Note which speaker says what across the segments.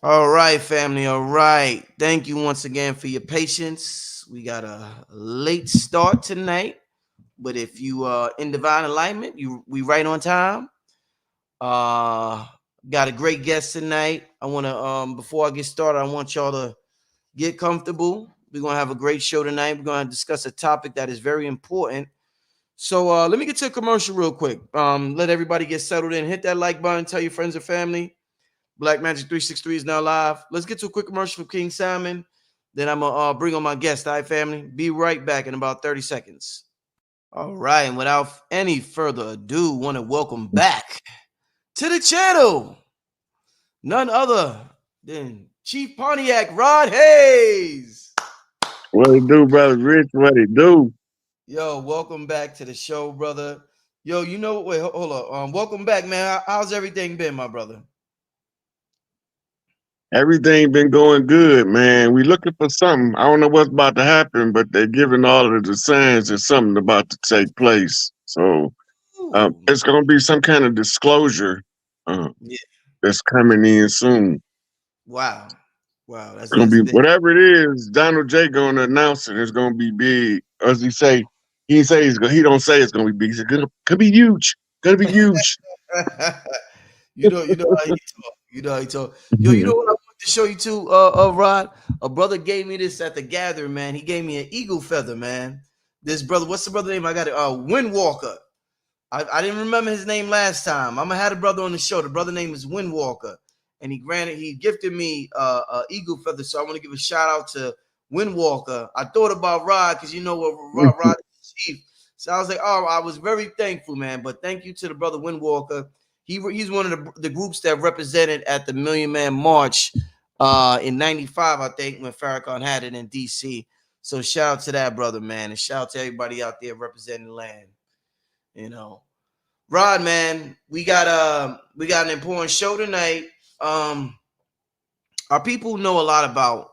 Speaker 1: All right, family. All right. Thank you once again for your patience. We got a late start tonight, but if you in divine alignment, we right on time. Uh got a great guest tonight. I want to before I get started, I want y'all to get comfortable. We're going to have a great show tonight. We're going to discuss a topic that is very important. So let me get to a commercial real quick. Let everybody get settled in. Hit that like button, tell your friends and family. Black Magic 363 is now live. Let's get to a quick commercial from King Salmon. Then I'm going to bring on my guest. All right, family? Be right back in about 30 seconds. All right. And without any further ado, want to welcome back to the channel none other than Chief Pontiac Rod Hayes.
Speaker 2: What it do, brother Rich? What it do?
Speaker 1: Yo, welcome back to the show, brother. Yo, wait, hold up. Welcome back, man. How's everything been, my brother?
Speaker 2: Everything been going good, man. We looking for something. I don't know what's about to happen, but they're giving all of the signs that something about to take place. So
Speaker 1: Ooh.
Speaker 2: it's gonna be some kind of disclosure uh,
Speaker 1: Yeah.
Speaker 2: that's coming in soon.
Speaker 1: Wow. Wow. That's
Speaker 2: It's gonna
Speaker 1: that's
Speaker 2: be
Speaker 1: big.
Speaker 2: whatever it is. Donald J gonna announce it. It's gonna be big. As he say, he don't say it's gonna be big. He said, could be huge. Gonna be huge.
Speaker 1: You know how he talk. You know how he talk. Yo, you know what I want to show you too, Rod? A brother gave me this at the gathering, man. He gave me an eagle feather, man. This brother, what's the brother name? I got it. Windwalker. I didn't remember his name last time. I'm gonna have a brother on the show. The brother name is Windwalker, and he gifted me a eagle feather. So I want to give a shout out to Windwalker. I thought about Rod because you know what Rod is chief. So I was like, oh, I was very thankful, man. But thank you to the brother Windwalker. He's one of the groups that represented at the Million Man March in '95, I think, when Farrakhan had it in D.C. So shout out to that brother, man, and shout out to everybody out there representing the land. You know, Rod, man, we got an important show tonight. Um, our people know a lot about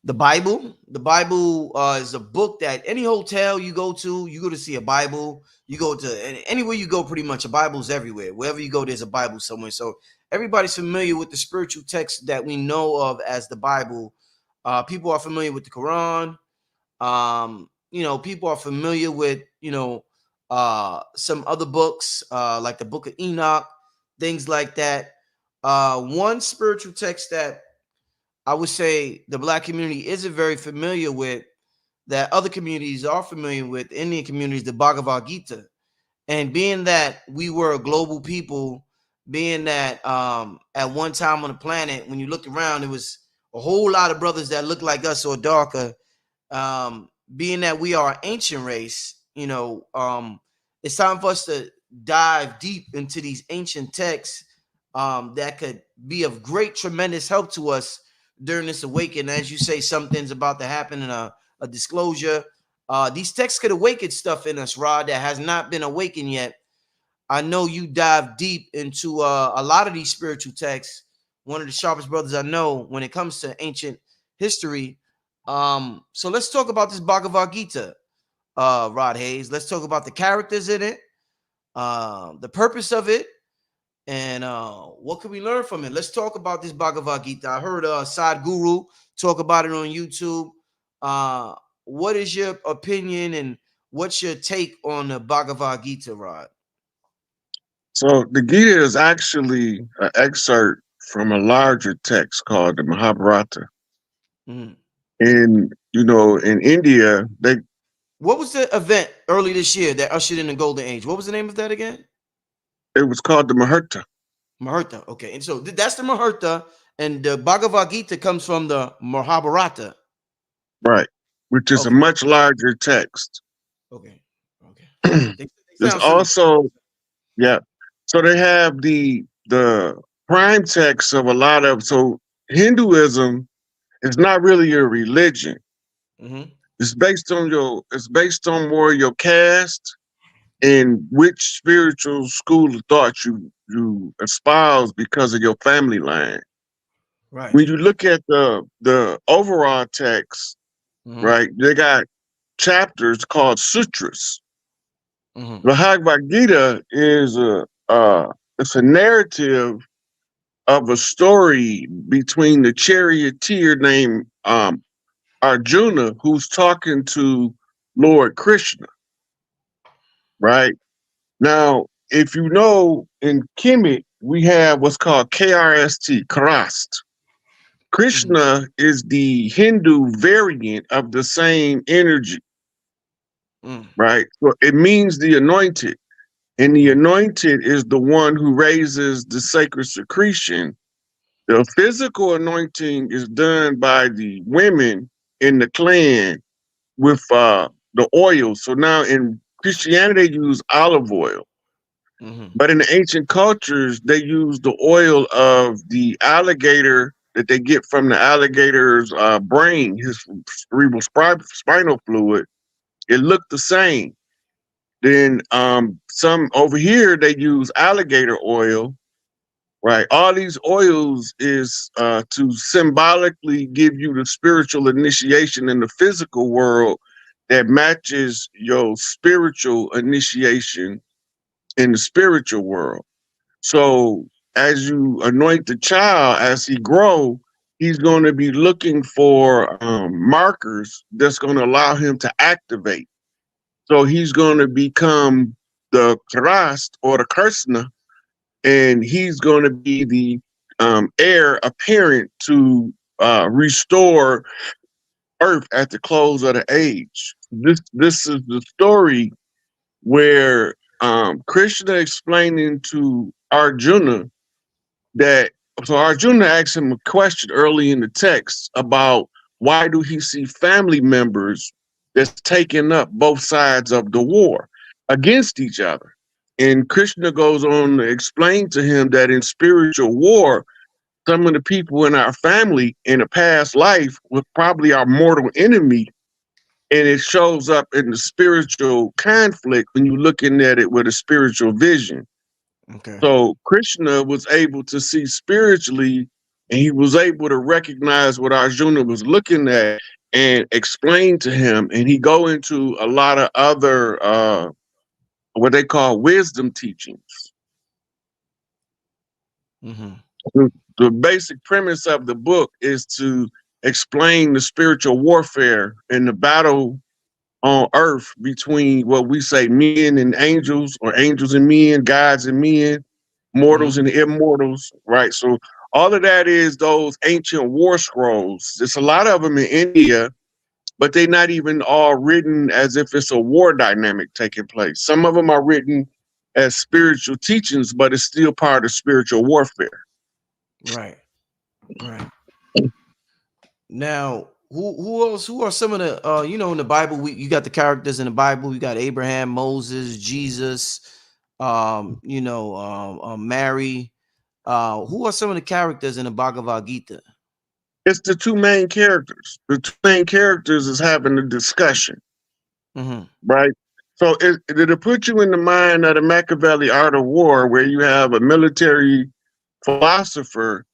Speaker 1: the Bible. The Bible is a book that any hotel you go to see a Bible. You go to anywhere you go, pretty much a Bible's everywhere. Wherever you go, there's a Bible somewhere. So everybody's familiar with the spiritual text that we know of as the Bible. People are familiar with the Quran. People are familiar with some other books like the Book of Enoch, things like that. One spiritual text that I would say the black community isn't very familiar with, that other communities are familiar with, Indian communities, the Bhagavad Gita. And being that we were a global people, being that at one time on the planet, when you looked around, it was a whole lot of brothers that looked like us or darker. Being that we are an ancient race, it's time for us to dive deep into these ancient texts that could be of great, tremendous help to us during this awakening. As you say, something's about to happen in a disclosure. These texts could awaken stuff in us, Rod, that has not been awakened yet. I know you dive deep into a lot of these spiritual texts. One of the sharpest brothers I know when it comes to ancient history. So let's talk about this Bhagavad Gita, Rod Hayes. Let's talk about the characters in it, the purpose of it, and what can we learn from it. Let's talk about this Bhagavad Gita. I heard Sad Guru talk about it on YouTube. Uh, what is your opinion and what's your take on the Bhagavad Gita, Rod?
Speaker 2: So the Gita is actually an excerpt from a larger text called the Mahabharata.
Speaker 1: Mhm.
Speaker 2: In India,
Speaker 1: What was the event early this year that ushered in the golden age? What was the name of that again?
Speaker 2: it was called the Mahabharata,
Speaker 1: Maharta. Okay, and so that's the Maharta, and the Bhagavad Gita comes from the Mahabharata.
Speaker 2: right? Which is a
Speaker 1: Okay,
Speaker 2: much larger text.
Speaker 1: okay, okay. They
Speaker 2: There's
Speaker 1: sound similar.
Speaker 2: also, yeah. So they have the prime text of a lot of Hinduism is not really a religion.
Speaker 1: Mm-hmm.
Speaker 2: It's based on more your caste and which spiritual school of thought you espouse because of your family line.
Speaker 1: Right.
Speaker 2: When you look at the overall text,
Speaker 1: Mm-hmm.
Speaker 2: right, they got chapters called sutras.
Speaker 1: Mm-hmm.
Speaker 2: The Bhagavad Gita is it's a narrative of a story between the charioteer named Arjuna, who's talking to Lord Krishna, right? Now, if you know, in Kemet, we have what's called KRST, Krast.
Speaker 1: Mhm.
Speaker 2: Krishna is the Hindu variant of the same energy,
Speaker 1: Mm.
Speaker 2: right? So it means the anointed. And the
Speaker 1: Mm.
Speaker 2: anointed is the one who raises the sacred secretion. The physical anointing is done by the women in the clan with the oil. So now in Christianity, they use olive oil.
Speaker 1: Mhm.
Speaker 2: But in the ancient cultures, they use the oil of the alligator that they get from the alligator's brain, his cerebral spinal fluid. It looked the same. Then some over here they use alligator oil, right? All these oils is to symbolically give you the spiritual initiation in the physical world that matches your spiritual initiation in the spiritual world. So as you anoint the child, as he grow, he's going to be looking for markers that's going to allow him to activate. So he's going to become the Krast or the Kursna, and he's going to be the heir apparent to restore Earth at the close of the age. This is the story where Krishna explaining to Arjuna that so Arjuna asked him a question early in the text about why do he see family members that's taking up both sides of the war against each other. And Krishna goes on to explain to him that in spiritual war, some of the people in our family in a past life was probably our mortal enemy. And it shows up in the spiritual conflict when you're looking at it with a spiritual vision.
Speaker 1: Okay.
Speaker 2: So Krishna was able to see spiritually, and he was able to recognize what Arjuna was looking at and explain to him. And he go into a lot of other what they call wisdom teachings.
Speaker 1: Mhm.
Speaker 2: The basic premise of the book is to explain the spiritual warfare and the battle on earth between what we say men and angels, or angels and men, gods and men, mortals
Speaker 1: Mhm.
Speaker 2: and immortals, right? So all of that is those ancient war scrolls. There's a lot of them in India, but they're not even all written as if it's a war dynamic taking place. Some of them are written as spiritual teachings, but it's still part of spiritual warfare.
Speaker 1: Right. Right. Now, who else? Who are some of the in the Bible? You got the characters in the Bible. You got Abraham, Moses, Jesus, Mary. Who are some of the characters in the Bhagavad Gita?
Speaker 2: It's the two main characters. The two main characters is having a discussion,
Speaker 1: Mm-hmm.
Speaker 2: right? So it'll put you in the mind of the Machiavelli Art of War, where you have a military philosopher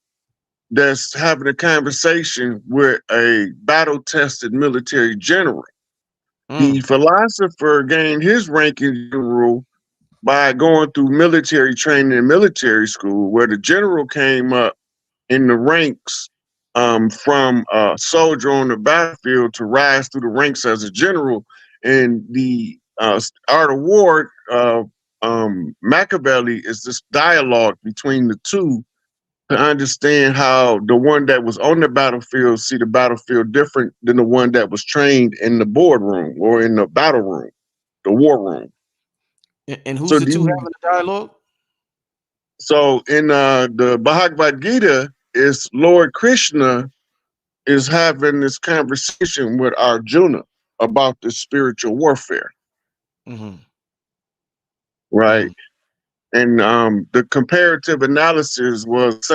Speaker 2: that's having a conversation with a battle tested military general. The
Speaker 1: Mm,
Speaker 2: philosopher gained his rank in general by going through military training in military school, where the general came up in the ranks from a soldier on the battlefield to rise through the ranks as a general. And the art of war, Machiavelli, is this dialogue between the two to understand how the one that was on the battlefield see the battlefield different than the one that was trained in the boardroom or in the battle room, the war room.
Speaker 1: and who's
Speaker 2: So
Speaker 1: the two
Speaker 2: the
Speaker 1: having the dialogue?
Speaker 2: so in the Bhagavad Gita is Lord Krishna is having this conversation with Arjuna about the spiritual warfare,
Speaker 1: Mm-hmm.
Speaker 2: right?
Speaker 1: Mm-hmm.
Speaker 2: And the comparative analysis was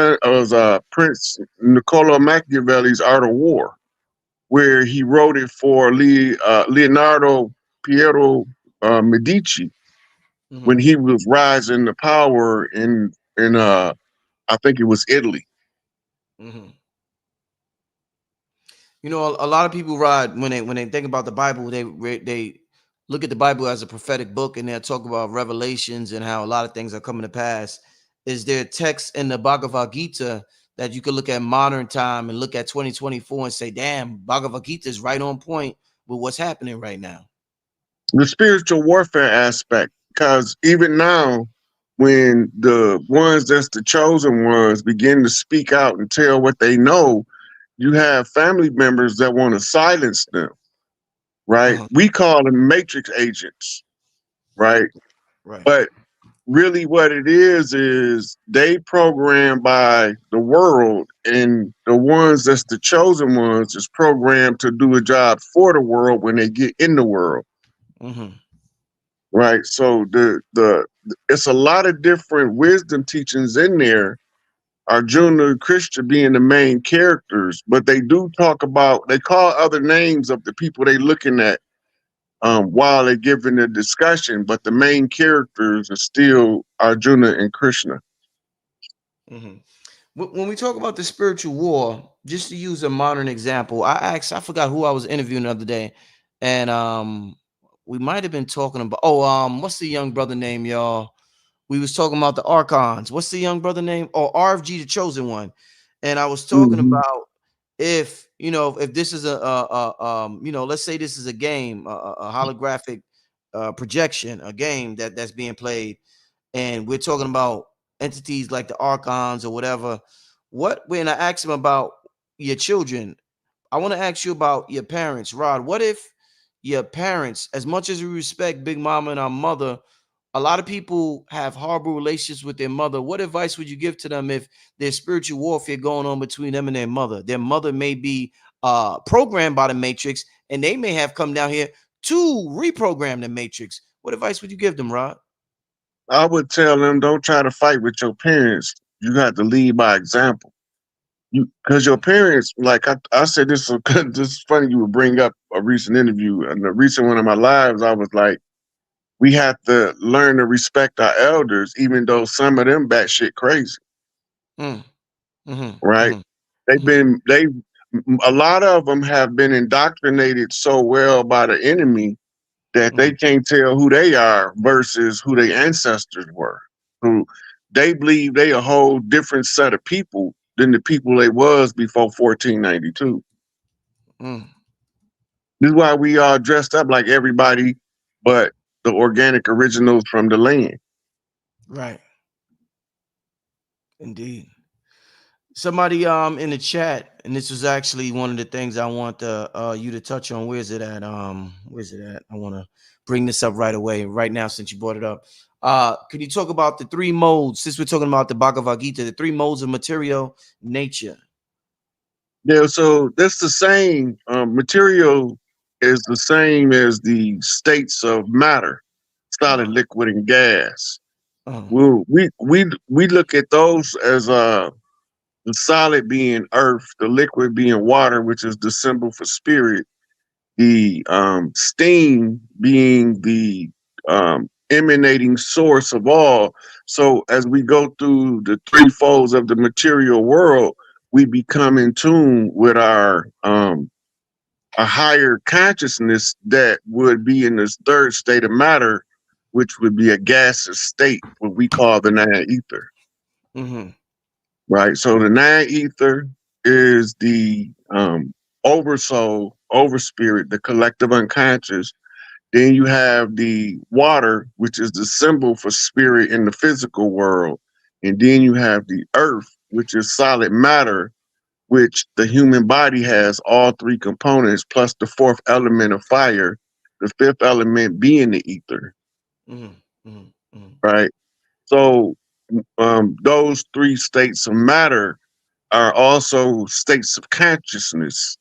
Speaker 2: Prince Niccolo Machiavelli's Art of War, where he wrote it for Leonardo Piero Medici when
Speaker 1: Mm-hmm.
Speaker 2: he was rising to power in I think it was Italy.
Speaker 1: Mm-hmm. A lot of people ride when they think about the Bible, they look at the Bible as a prophetic book, and they talk about revelations and how a lot of things are coming to pass. is there text in the Bhagavad Gita that you could look at modern time and look at 2024 and say, damn, Bhagavad Gita is right on point with what's happening right now?
Speaker 2: The spiritual warfare aspect, because even now, when the ones that's the chosen ones begin to speak out and tell what they know, you have family members that want to silence them, right?
Speaker 1: Uh-huh.
Speaker 2: We call them matrix agents, right?
Speaker 1: Right.
Speaker 2: But really what it is they programmed by the world, and the ones that's the chosen ones is programmed to do a job for the world when they get in the world,
Speaker 1: Mm-hmm.
Speaker 2: right? So the it's a lot of different wisdom teachings in there. Arjuna and Krishna being the main characters, but they do talk about, they call other names of the people they looking at while they're giving the discussion, but the main characters are still Arjuna and Krishna.
Speaker 1: Mm-hmm. When we talk about the spiritual war, just to use a modern example, I forgot who I was interviewing the other day, and we might have been talking about, what's the young brother name, y'all? We was talking about the archons. What's the young brother name? Oh, RFG, the chosen one. And I was talking
Speaker 2: Hmm.
Speaker 1: about, if if this is let's say this is a game, a holographic projection, a game that's being played, and we're talking about entities like the archons or whatever. What When I asked him about your children, I want to ask you about your parents, Rod. What if your parents, as much as we respect Big Mama and our mother, a lot of people have horrible relationships with their mother. What advice would you give to them if there's spiritual warfare going on between them and their mother? Their mother may be programmed by the Matrix, and they may have come down here to reprogram the Matrix. What advice would you give them, Rod?
Speaker 2: I would tell them, don't try to fight with your parents. You got to lead by example. You, because your parents, like I said this, so this is funny you would bring up a recent interview. And the recent one of my lives, I was like, we have to learn to respect our elders, even though some of them batshit crazy,
Speaker 1: Mm, mm-hmm,
Speaker 2: right?
Speaker 1: mm-hmm,
Speaker 2: They've
Speaker 1: mm-hmm,
Speaker 2: been, they, a lot of them have been indoctrinated so well by the enemy that they
Speaker 1: mm-hmm,
Speaker 2: can't tell who they are versus who their ancestors were. Who they believe they a whole different set of people than the people they was before 1492.
Speaker 1: mm,
Speaker 2: This is why we are dressed up like everybody but the organic originals from the land.
Speaker 1: right. Indeed. Somebody in the chat, and this was actually one of the things I want you to touch on. Where's it at? Where's it at? I want to bring this up right away, right now, since you brought it up. Can you talk about the three modes? Since we're talking about the Bhagavad Gita, the three modes of material nature.
Speaker 2: Yeah, so that's the same material is the same as the states of matter, solid,
Speaker 1: Uh,
Speaker 2: liquid, and gas.
Speaker 1: uh,
Speaker 2: We look at those as the solid being earth, the liquid being water, which is the symbol for spirit, the steam being the emanating source of all. So as we go through the three folds of the material world, we become in tune with our a higher consciousness that would be in this third state of matter, which would be a gaseous state, what we call the nine ether.
Speaker 1: mm-hmm,
Speaker 2: Right. So the nine ether is the oversoul, overspirit, the collective unconscious. Then you have the water, which is the symbol for spirit in the physical world. And then you have the earth, which is solid matter, which the human body has all three components, plus the fourth element of fire, the fifth element being the ether.
Speaker 1: mm-hmm, mm-hmm,
Speaker 2: Right. So those three states of matter are also states of consciousness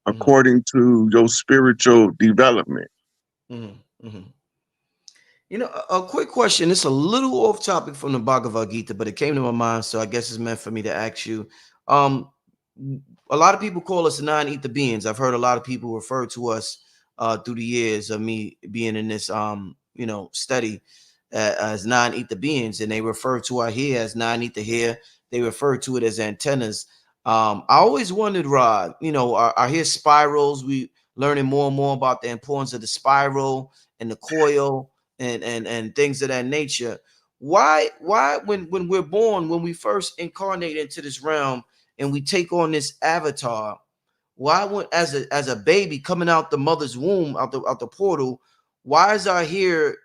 Speaker 1: mm-hmm,
Speaker 2: according to your spiritual development.
Speaker 1: mm-hmm, mm-hmm. A quick question. It's a little off topic from the Bhagavad Gita, but it came to my mind, so I guess it's meant for me to ask you. Um, a lot of people call us non-ether beings. I've heard a lot of people refer to us through the years of me being in this study as non-ether beings, and they refer to our hair as non-ether hair. They refer to it as antennas. I always wondered, Rod, our hair spirals. We learning more and more about the importance of the spiral and the coil and things of that nature. why when we're born, when we first incarnate into this realm and we take on this avatar, why would as a baby coming out the mother's womb, out the portal, why is our hair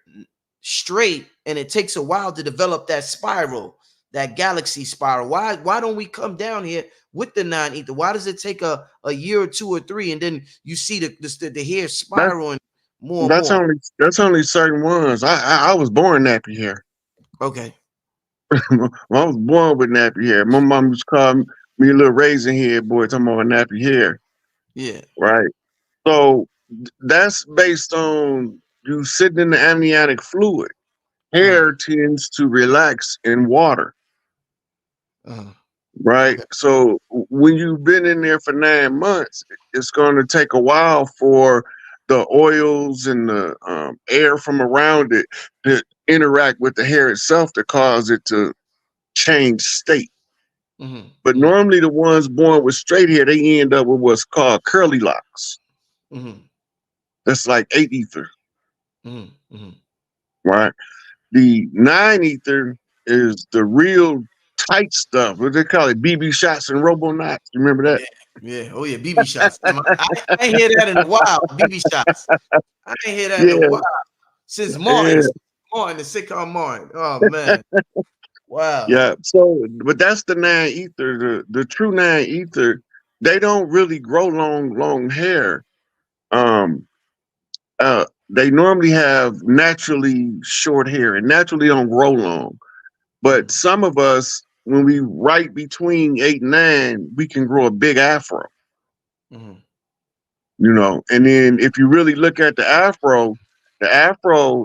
Speaker 1: straight and it takes a while to develop that spiral, that galaxy spiral? Why don't we come down here with the nine ether? Why does it take a year or two or three and then you see the hair
Speaker 2: That's
Speaker 1: spiraling more and
Speaker 2: that's
Speaker 1: more?
Speaker 2: only certain ones. I was born nappy hair.
Speaker 1: Okay.
Speaker 2: I was born with nappy hair. My mom used to call me a little raisin head boy, talking about nappy hair.
Speaker 1: Yeah.
Speaker 2: Right. So that's based on you sitting in the amniotic fluid.
Speaker 1: Uh,
Speaker 2: Hair tends to relax in water.
Speaker 1: uh,
Speaker 2: Right.
Speaker 1: okay.
Speaker 2: So when you've been in there for 9 months, it's going to take a while for the oils and the air from around it to interact with the hair itself to cause it to change state.
Speaker 1: Mm-hmm,
Speaker 2: But
Speaker 1: mm-hmm,
Speaker 2: normally the ones born with straight hair, they end up with what's called curly locks.
Speaker 1: mm-hmm,
Speaker 2: That's like 8 ether,
Speaker 1: mm-hmm, mm-hmm.
Speaker 2: right? The 9 ether is the real tight stuff. What they call it, BB shots and robo knots. You remember that?
Speaker 1: Yeah, yeah. Oh yeah, BB shots. I ain't hear that in a while. BB shots. I ain't hear that in a
Speaker 2: Yeah,
Speaker 1: while since Martin.
Speaker 2: yeah,
Speaker 1: Martin, the sitcom Martin. Oh man. Wow.
Speaker 2: yeah. So, but that's the 9 ether. The true 9 ether, they don't really grow long hair. Um, they normally have naturally short hair and naturally don't grow long. But
Speaker 1: Mm-hmm,
Speaker 2: some of us, when we right between 8 and 9, we can grow a big afro,
Speaker 1: mm-hmm,
Speaker 2: you know. And then if you really look at the afro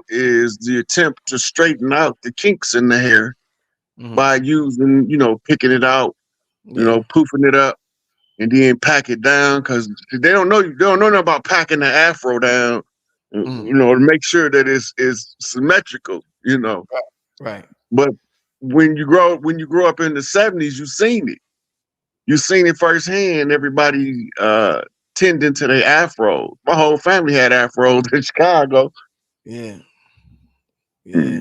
Speaker 2: is the attempt to straighten out the kinks in the hair
Speaker 1: mm-hmm.
Speaker 2: by using, picking it out,
Speaker 1: Yeah.
Speaker 2: poofing it up, and then pack it down because they don't know nothing about packing the afro down,
Speaker 1: Mm-hmm.
Speaker 2: to make sure that it's symmetrical.
Speaker 1: Right. Right.
Speaker 2: But when you grow up in the '70s, you seen it. You seen it firsthand. Everybody tending to their afro. My whole family had afros in Chicago.
Speaker 1: Yeah.
Speaker 2: Mm.
Speaker 1: Yeah.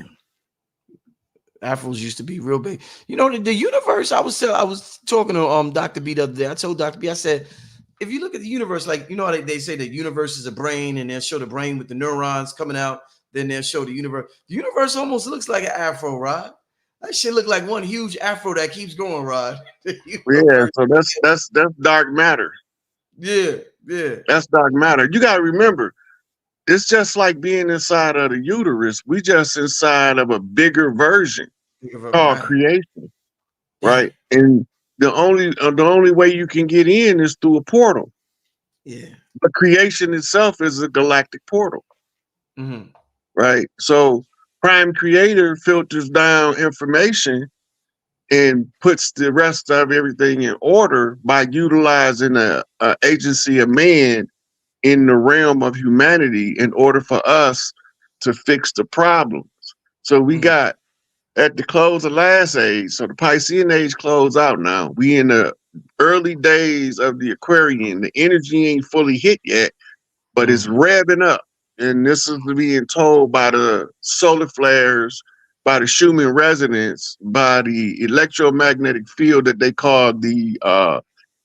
Speaker 1: Afros used to be real big. You know, the universe. I was talking to Dr. B the other day. I told Dr. B, I said, if you look at the universe, like you know how they say the universe is a brain, and they'll show the brain with the neurons coming out, then they'll show the universe. The universe almost looks like an afro, Rod. That shit look like one huge afro that keeps going, Rod. The
Speaker 2: Yeah,
Speaker 1: universe.
Speaker 2: so that's dark matter.
Speaker 1: Yeah, yeah.
Speaker 2: That's dark matter. You got to remember, it's just like being inside of the uterus. We just inside of a bigger version called
Speaker 1: Right.
Speaker 2: creation,
Speaker 1: Damn.
Speaker 2: right? And the only way you can get in is through a portal.
Speaker 1: Yeah.
Speaker 2: But creation itself is a galactic portal,
Speaker 1: Mm-hmm.
Speaker 2: right? So Prime Creator filters down information and puts the rest of everything in order by utilizing a agency of man in the realm of humanity in order for us to fix the problems. So we
Speaker 1: Mm-hmm.
Speaker 2: got at the close of last age, so the Piscean age closed out now. We in the early days of the Aquarian. The energy ain't fully hit yet, but it's
Speaker 1: Mm-hmm.
Speaker 2: revving up. And this is being told by the solar flares, by the Schumann resonance, by the electromagnetic field that they call the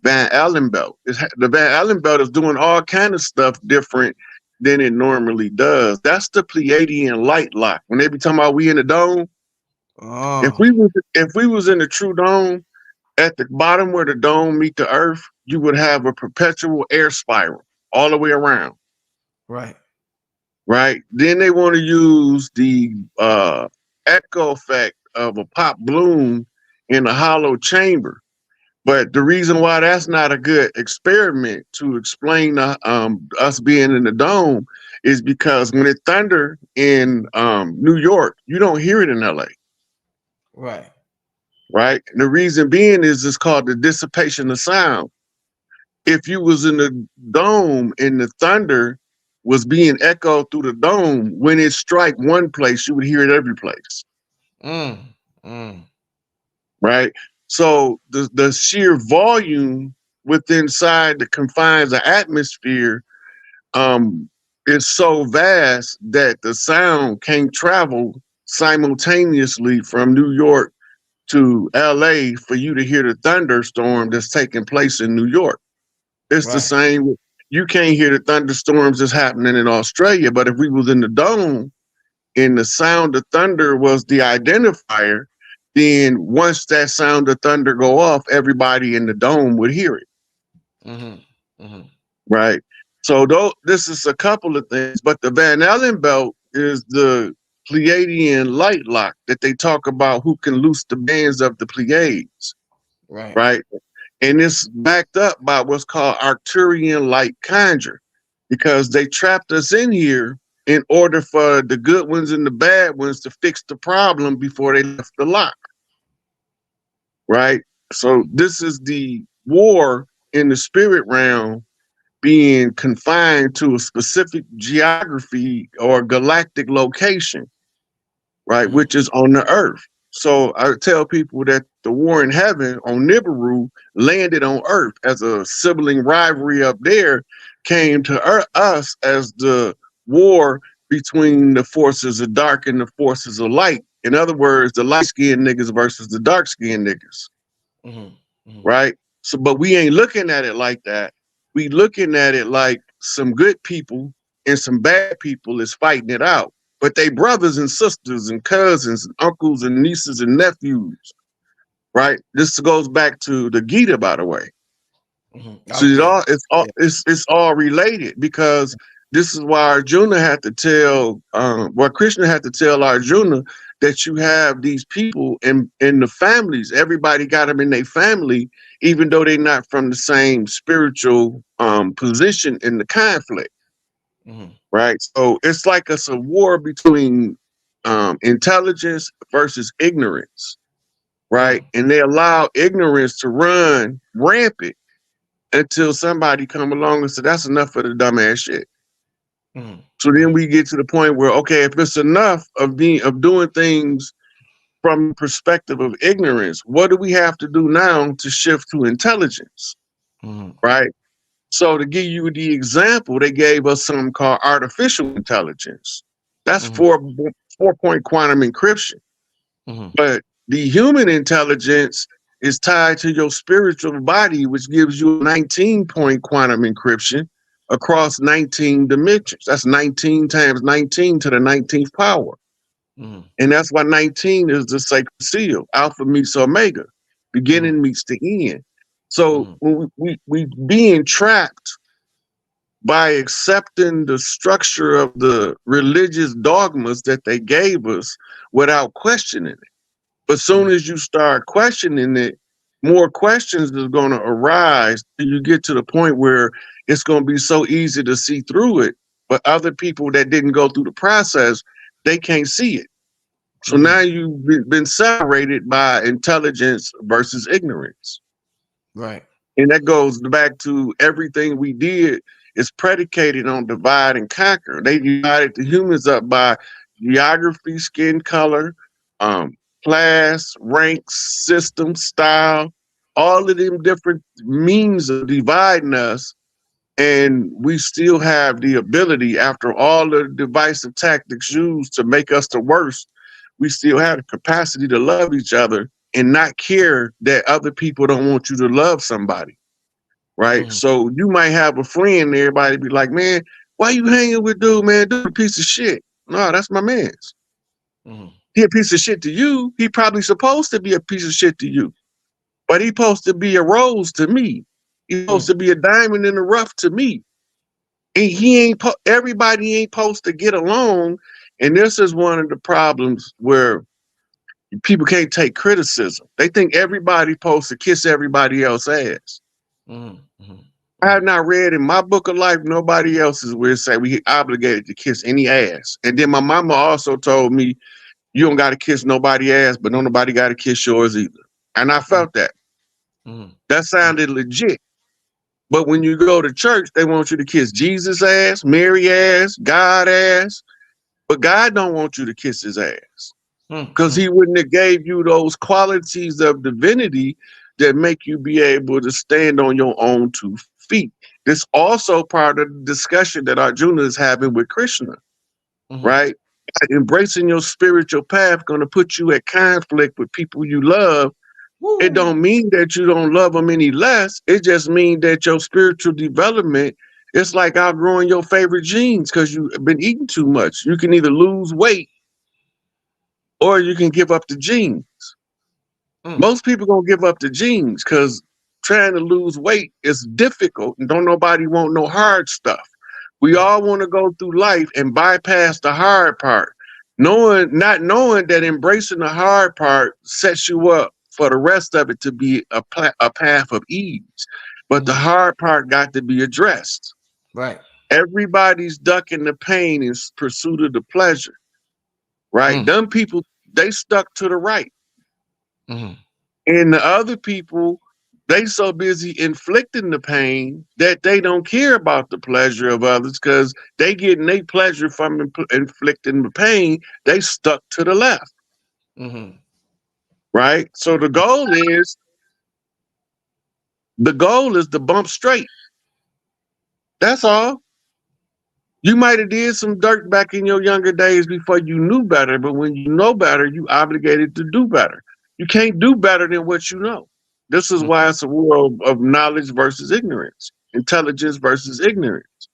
Speaker 2: Van Allen belt. The Van Allen belt is doing all kind of stuff different than it normally does. That's the Pleiadian light lock. When they be talking about we in the dome, if
Speaker 1: Oh,
Speaker 2: we was in the true dome, at the bottom where the dome meet the earth, you would have a perpetual air spiral all the way around.
Speaker 1: right.
Speaker 2: Right? Then they want to use the echo effect of a pop balloon in a hollow chamber. But the reason why that's not a good experiment to explain us being in the dome is because when it thunder in New York, you don't hear it in LA,
Speaker 1: Right.
Speaker 2: right? And the reason being is it's called the dissipation of sound. If you was in the dome and the thunder was being echoed through the dome, when it strike one place, you would hear it every place,
Speaker 1: Mm, mm,
Speaker 2: right? So the sheer volume within inside the confines of atmosphere um, is so vast that the sound can't travel simultaneously from New York to LA for you to hear the thunderstorm that's taking place in New York. It's the
Speaker 1: Right.
Speaker 2: same. You can't hear the thunderstorms that's happening in Australia, but if we was in the dome and the sound of thunder was the identifier, then once that sound of thunder go off, everybody in the dome would hear it,
Speaker 1: Mm-hmm. Mm-hmm.
Speaker 2: right? So though this is a couple of things, but the Van Allen belt is the Pleiadian light lock that they talk about who can loose the bands of the Pleiades,
Speaker 1: Right.
Speaker 2: right? And it's backed up by what's called Arcturian light conjure, because they trapped us in here in order for the good ones and the bad ones to fix the problem before they left the lock, right? So this is the war in the spirit realm being confined to a specific geography or galactic location, right,
Speaker 1: Mm-hmm.
Speaker 2: which is on the earth. So I tell people that the war in heaven on Nibiru landed on earth as a sibling rivalry up there came to us as the war between the forces of dark and the forces of light. In other words, the light skinned niggas versus the dark skinned niggas,
Speaker 1: Mm-hmm. Mm-hmm.
Speaker 2: right? So, but we ain't looking at it like that. We looking at it like some good people and some bad people is fighting it out. But they brothers and sisters and cousins and uncles and nieces and nephews, right? This goes back to the Gita, by the way.
Speaker 1: Mm-hmm.
Speaker 2: So it
Speaker 1: Okay.
Speaker 2: all
Speaker 1: Yeah.
Speaker 2: it's all related, because this is why Arjuna had to tell, Krishna had to tell Arjuna that you have these people in the families. Everybody got them in their family, even though they're not from the same spiritual position in the conflict,
Speaker 1: Mm-hmm.
Speaker 2: right? So it's like it's a war between intelligence versus ignorance, right?
Speaker 1: Mm-hmm.
Speaker 2: And they allow ignorance to run rampant until somebody come along and say that's enough of the dumbass shit.
Speaker 1: Mm-hmm.
Speaker 2: So then we get to the point where, okay, if it's enough of doing things from the perspective of ignorance, what do we have to do now to shift to intelligence,
Speaker 1: Mm-hmm.
Speaker 2: right? So to give you the example, they gave us something called artificial intelligence. That's
Speaker 1: Mm-hmm.
Speaker 2: 4 point quantum encryption.
Speaker 1: Mm-hmm.
Speaker 2: But the human intelligence is tied to your spiritual body, which gives you a 19-point quantum encryption across 19 dimensions. That's 19 times 19 to the 19th power.
Speaker 1: Mm-hmm.
Speaker 2: And that's why 19 is the sacred seal. Alpha meets omega.
Speaker 1: Mm-hmm.
Speaker 2: Beginning meets the end. So
Speaker 1: Mm-hmm.
Speaker 2: when we being trapped by accepting the structure of the religious dogmas that they gave us without questioning it. But soon as you start questioning it, more questions is going to arise till you get to the point where it's going to be so easy to see through it. But other people that didn't go through the process, they can't see it. So
Speaker 1: Mm-hmm.
Speaker 2: now you've been separated by intelligence versus ignorance.
Speaker 1: Right.
Speaker 2: And that goes back to everything we did is predicated on divide and conquer. They divided the humans up by geography, skin color, um, class, ranks, system, style, all of them different means of dividing us. And we still have the ability, after all the divisive tactics used to make us the worst, we still have the capacity to love each other and not care that other people don't want you to love somebody, right?
Speaker 1: Mm-hmm.
Speaker 2: So you might have a friend, and everybody be like, man, why you hanging with dude, man? Dude, a piece of shit. No, that's my man's.
Speaker 1: Mm-hmm.
Speaker 2: He a piece of shit to you. He probably supposed to be a piece of shit to you, but he supposed to be a rose to me. He's supposed
Speaker 1: Mm-hmm.
Speaker 2: to be a diamond in the rough to me. And he ain't, everybody ain't supposed to get along. And this is one of the problems where people can't take criticism. They think everybody's supposed to kiss everybody else's ass.
Speaker 1: Mm-hmm.
Speaker 2: I
Speaker 1: Mm-hmm.
Speaker 2: have not read in my book of life, nobody else's where it say we obligated to kiss any ass. And then my mama also told me, you don't got to kiss nobody ass, but don't nobody got to kiss yours either. And I felt that.
Speaker 1: Mm-hmm.
Speaker 2: That sounded legit. But when you go to church, they want you to kiss Jesus ass, Mary ass, God ass. But God don't want you to kiss his ass, because
Speaker 1: Mm-hmm.
Speaker 2: he wouldn't have gave you those qualities of divinity that make you be able to stand on your own 2 feet. This also part of the discussion that Arjuna is having with Krishna,
Speaker 1: Mm-hmm.
Speaker 2: right? Embracing your spiritual path going to put you at conflict with people you love. It
Speaker 1: Woo.
Speaker 2: don't mean that you don't love them any less. It just means that your spiritual development, it's like outgrowing your favorite genes because you've been eating too much. You can either lose weight or you can give up the gene.
Speaker 1: Mm.
Speaker 2: Most people gonna give up the genes because trying to lose weight is difficult and don't nobody want no hard stuff. We
Speaker 1: Mm.
Speaker 2: all want to go through life and bypass the hard part. Not knowing that embracing the hard part sets you up for the rest of it to be a path of ease. But the
Speaker 1: Mm.
Speaker 2: hard part got to be addressed.
Speaker 1: Right.
Speaker 2: Everybody's ducking the pain in pursuit of the pleasure, right?
Speaker 1: Mm.
Speaker 2: Them people, they stuck to the right.
Speaker 1: Mm.
Speaker 2: And the other people, they so busy inflicting the pain that they don't care about the pleasure of others because they getting their pleasure from inflicting the pain. They stuck to the left,
Speaker 1: Mm.
Speaker 2: right? So the goal is to bump straight. That's all. You might have did some dirt back in your younger days before you knew better, but when you know better, you obligated to do better. You can't do better than what you know. This is
Speaker 1: Mm.
Speaker 2: why it's a world of knowledge versus ignorance, intelligence versus ignorance,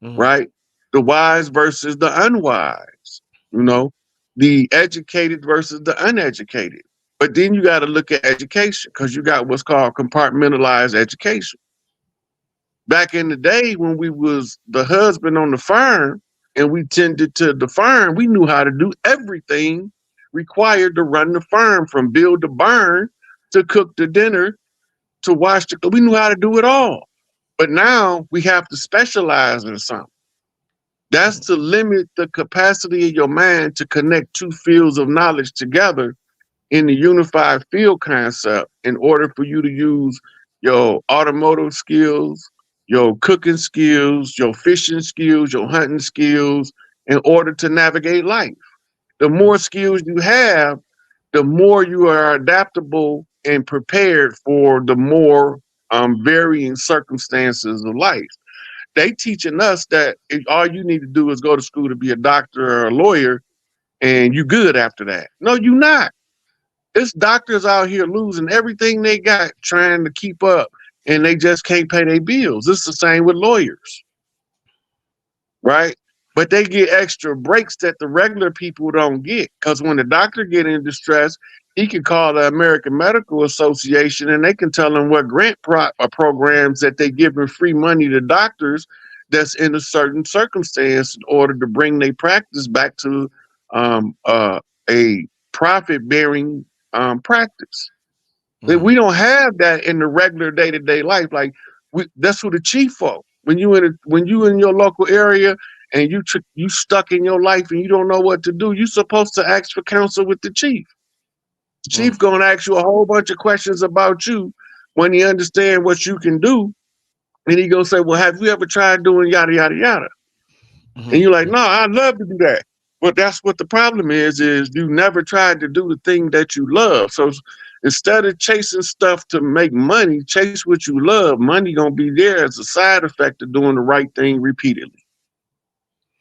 Speaker 1: Mm.
Speaker 2: right? The wise versus the unwise, you know, the educated versus the uneducated. But then you got to look at education because you got what's called compartmentalized education. Back in the day when we was the husband on the farm and we tended to the farm, we knew how to do everything required to run the farm, from build the barn to cook the dinner to wash the. We knew how to do it all. But now we have to specialize in something. That's
Speaker 1: Mm.
Speaker 2: to limit the capacity of your mind to connect two fields of knowledge together in the unified field concept in order for you to use your automotive skills, your cooking skills, your fishing skills, your hunting skills in order to navigate life. The more skills you have, the more you are adaptable and prepared for the more varying circumstances of life. They teaching us that all you need to do is go to school to be a doctor or a lawyer and you good after that. No, you not. There's doctors out here losing everything they got trying to keep up and they just can't pay their bills. It's the same with lawyers, right? But they get extra breaks that the regular people don't get. Because when the doctor get in distress, he can call the American Medical Association and they can tell him what programs that they giving free money to doctors that's in a certain circumstance in order to bring their practice back to a profit bearing practice. We
Speaker 1: Mm.
Speaker 2: don't have that in the regular day to day life. Like that's who the chief for. When you in your local area and you stuck in your life and you don't know what to do, you supposed to ask for counsel with the chief. The
Speaker 1: Mm.
Speaker 2: chief gonna ask you a whole bunch of questions about you when he understand what you can do, and he gonna say, "Well, have you ever tried doing yada yada yada?" And
Speaker 1: Mm.
Speaker 2: you're like, "No, I'd love to do that." But that's what the problem is you never tried to do the thing that you love. So instead of chasing stuff to make money, chase what you love. Money gonna be there as a side effect of doing the right thing repeatedly.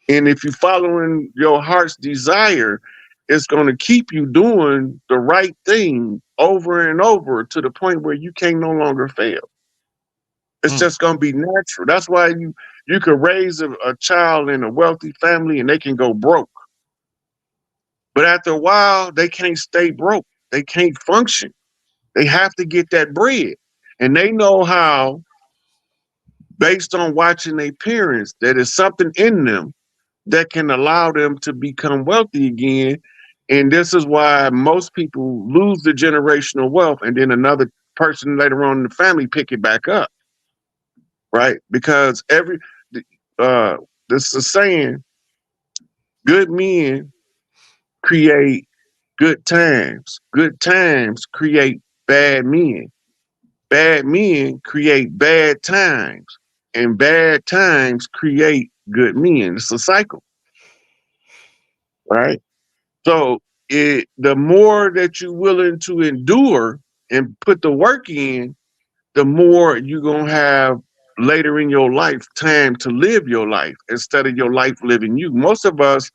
Speaker 2: And if you're following your heart's desire, it's gonna keep you doing the right thing over and over to the point where you can no longer fail. It's
Speaker 1: Mm.
Speaker 2: just gonna be natural. That's why you could raise a child in a wealthy family and they can go broke. But after a while, they can't stay broke. They can't function. They have to get that bread. And they know how, based on watching their parents, that is something in them that can allow them to become wealthy again. And this is why most people lose the generational wealth and then another person later on in the family pick it back up, right? Because uh this is a saying, good men create good times. Good times create bad men. Bad men create bad times. And bad times create good men. It's a cycle, right? So the more that you're willing to endure and put the work in, the more you're gonna have later in your life time to live your life instead of your life living you. Most of us,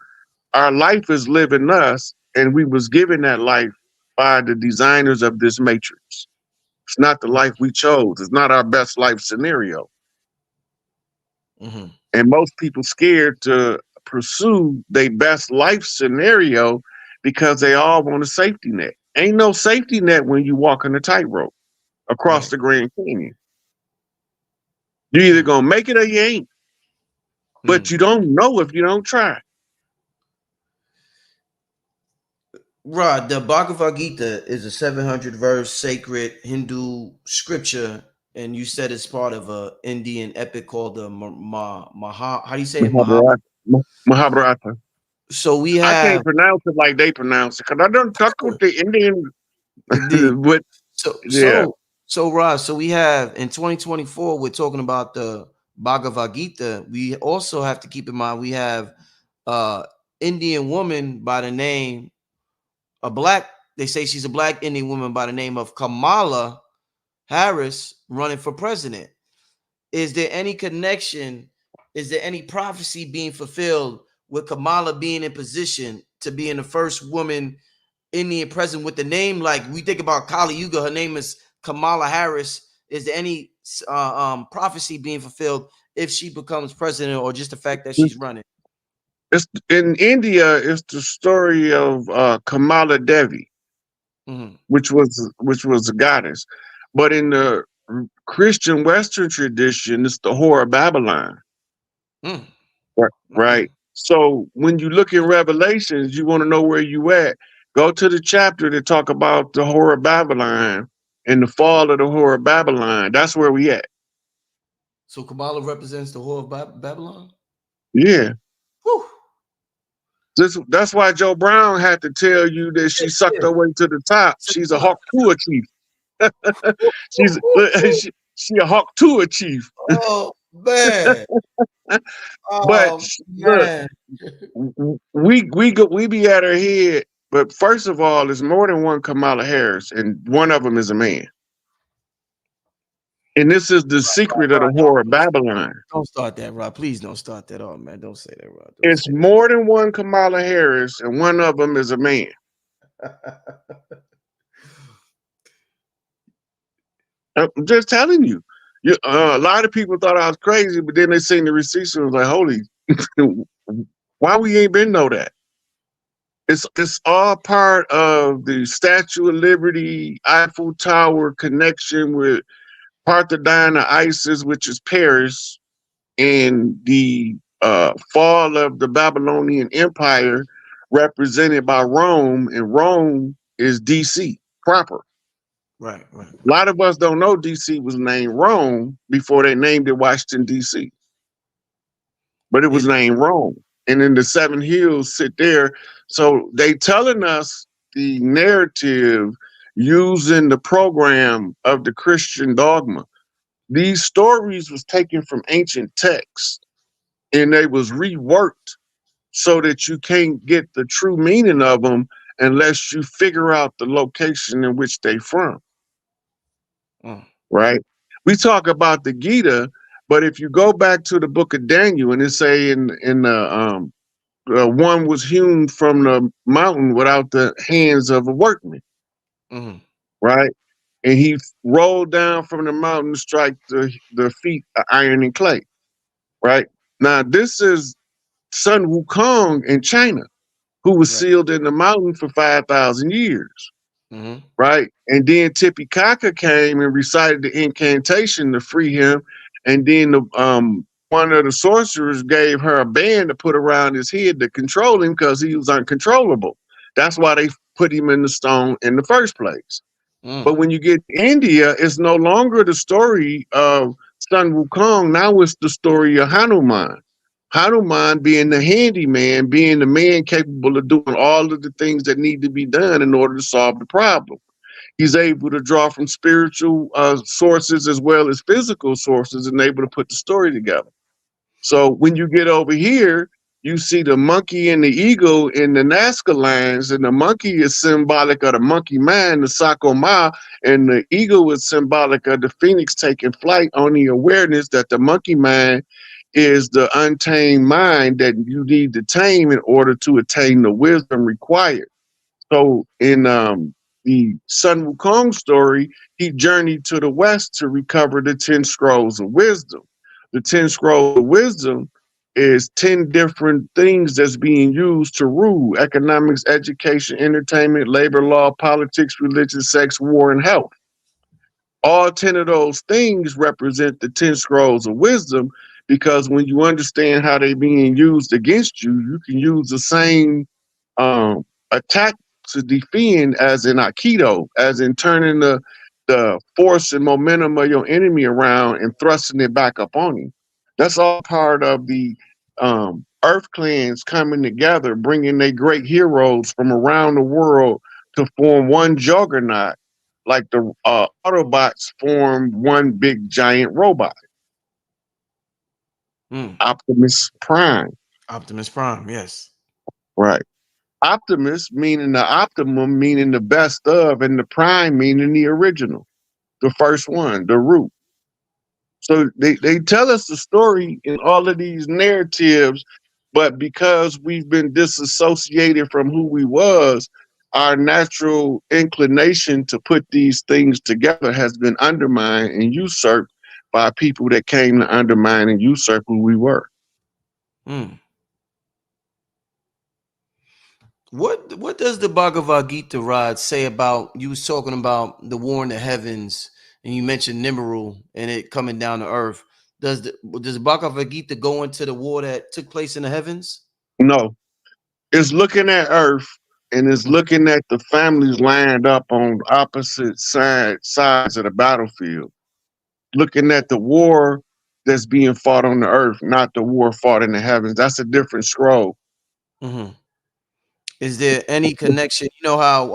Speaker 2: our life is living us, and we was given that life by the designers of this matrix. It's not the life we chose. It's not our best life scenario.
Speaker 1: Mm-hmm.
Speaker 2: And most people scared to pursue their best life scenario because they all want a safety net. Ain't no safety net when you walk on a tightrope across
Speaker 1: Right.
Speaker 2: the Grand Canyon. You either
Speaker 1: Mm-hmm.
Speaker 2: gonna make it or you ain't. But
Speaker 1: Mm-hmm.
Speaker 2: you don't know if you don't try.
Speaker 1: Rod, the Bhagavad Gita is a 700 verse sacred Hindu scripture, and you said it's part of a Indian epic called the Maha. How do you say it? Mahabharata.
Speaker 2: Mahabharata. Mahabharata.
Speaker 1: So we
Speaker 2: I can't
Speaker 1: have
Speaker 2: pronounce it like they pronounce it because I don't talk with the Indian.
Speaker 1: indeed.
Speaker 2: But
Speaker 1: So
Speaker 2: yeah,
Speaker 1: so so Rod. So we have in 2024. We're talking about the Bhagavad Gita. We also have to keep in mind we have uh Indian woman by the name a black. They say she's a black Indian woman by the name of Kamala Harris running for president. Is there any connection? Is there any prophecy being fulfilled with Kamala being in position to being the first woman Indian president with the name like we think about Kali Yuga? Her name is Kamala Harris. Is there any prophecy being fulfilled if she becomes president, or just the fact that she's running?
Speaker 2: it's in India. It's the story of Kamala Devi,
Speaker 1: Mm-hmm.
Speaker 2: which was a goddess. But in the Christian Western tradition, it's the whore of Babylon.
Speaker 1: Mm.
Speaker 2: Right.
Speaker 1: Okay.
Speaker 2: Right. So when you look in Revelations, you want to know where you at. Go to the chapter that talk about the whore of Babylon and the fall of the whore of Babylon. That's where we at.
Speaker 1: So Kamala represents the whole of Babylon.
Speaker 2: Yeah.
Speaker 1: Whew.
Speaker 2: That's why Joe Brown had to tell you that she sucked
Speaker 1: Yeah.
Speaker 2: her way to the top. She's a Hawk Tuah chief. She's she a Hawk Tuah chief.
Speaker 1: Oh man.
Speaker 2: But
Speaker 1: Oh
Speaker 2: look,
Speaker 1: man.
Speaker 2: we be at her head. But first of all, there's more than one Kamala Harris, and one of them is a man. And this is the secret of the
Speaker 1: Rod,
Speaker 2: whore of Babylon.
Speaker 1: don't start that, Rod. Please don't start that. Oh man, don't say that, Rod. Don't
Speaker 2: It's
Speaker 1: say
Speaker 2: more than one Kamala Harris, and one of them is a man.
Speaker 1: that.
Speaker 2: I'm just telling you. A lot of people thought I was crazy, but then they seen the receipts and was like, "Holy, why we ain't been know that?" It's all part of the Statue of Liberty, Eiffel Tower connection with Parthodon of Isis, which is Paris, and the fall of the Babylonian Empire, represented by Rome, and Rome is DC proper.
Speaker 1: Right, right.
Speaker 2: A lot of us don't know DC was named Rome before they named it Washington DC, but it was
Speaker 1: It,
Speaker 2: named Rome. And then the seven hills sit there. So they telling us the narrative using the program of the Christian dogma. These stories was taken from ancient texts and they was reworked so that you can't get the true meaning of them unless you figure out the location in which they from,
Speaker 1: mm,
Speaker 2: right? We talk about the Gita, but if you go back to the book of Daniel and it say in the one was hewn from the mountain without the hands of a workman,
Speaker 1: mm,
Speaker 2: right? And he rolled down from the mountain to strike the feet of iron and clay, right? Now this is Sun Wukong in China, who was
Speaker 1: right.
Speaker 2: sealed in the mountain for 5,000 years,
Speaker 1: Mm-hmm.
Speaker 2: right? And then Titicaca came and recited the incantation to free him. And then one of the sorcerers gave her a band to put around his head to control him because he was uncontrollable. That's why they put him in the stone in the first place.
Speaker 1: Mm,
Speaker 2: But when you get to India, it's no longer the story of Sun Wukong. Now it's the story of Hanuman. Hanuman being the handyman, being the man capable of doing all of the things that need to be done in order to solve the problem. He's able to draw from spiritual sources as well as physical sources and able to put the story together. So when you get over here, you see the monkey and the eagle in the Nazca lines, and the monkey is symbolic of the monkey mind, the Sakoma, and the eagle is symbolic of the phoenix taking flight on the awareness that the monkey mind is the untamed mind that you need to tame in order to attain the wisdom required. So in the Sun Wukong story, he journeyed to the west to recover the 10 scrolls of wisdom. The 10 scrolls of wisdom is 10 different things that's being used to rule economics, education, entertainment, labor law, politics, religion, sex, war, and health. All 10 of those things represent the 10 scrolls of wisdom, because when you understand how they're being used against you, you can use the same attack to defend as in Aikido, as in turning the force and momentum of your enemy around and thrusting it back up on you. That's all part of the Earth clans coming together, bringing their great heroes from around the world to form one juggernaut, like the Autobots form one big giant robot,
Speaker 1: Mm.
Speaker 2: Optimus Prime.
Speaker 1: Optimus Prime, yes.
Speaker 2: Right. Optimus meaning the optimum, meaning the best of, and the prime meaning the original, the first one, the root. So they tell us the story in all of these narratives, but because we've been disassociated from who we was, our natural inclination to put these things together has been undermined and usurped by people that came to undermine and usurp who we were.
Speaker 1: Mm. What does the Bhagavad Gita, Rod, say about, you was talking about the war in the heavens, and you mentioned Nimrod and it coming down to earth. Does the Bhagavad Gita go into the war that took place in the heavens?
Speaker 2: No, it's looking at Earth and it's
Speaker 1: Mhm.
Speaker 2: looking at the families lined up on opposite sides of the battlefield, looking at the war that's being fought on the earth, not the war fought in the heavens. That's a different scroll.
Speaker 1: Mhm. Is there any connection? You know how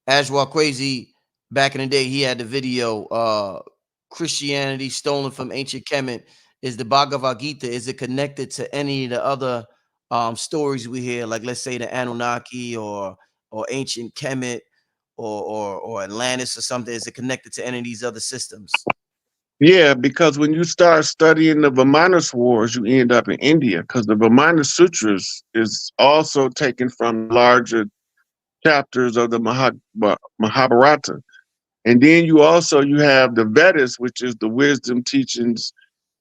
Speaker 1: Ashwa Crazy back in the day, he had the video Christianity stolen from ancient Kemet. Is the Bhagavad Gita, is it connected to any of the other stories we hear, like let's say the Anunnaki or ancient Kemet or Atlantis or something? Is it connected to any of these other systems?
Speaker 2: Yeah, because when you start studying the Vimanas Wars, you end up in India, because the Vimana Sutras is also taken from larger chapters of the Mahabharata. And then you have the Vedas, which is the wisdom teachings.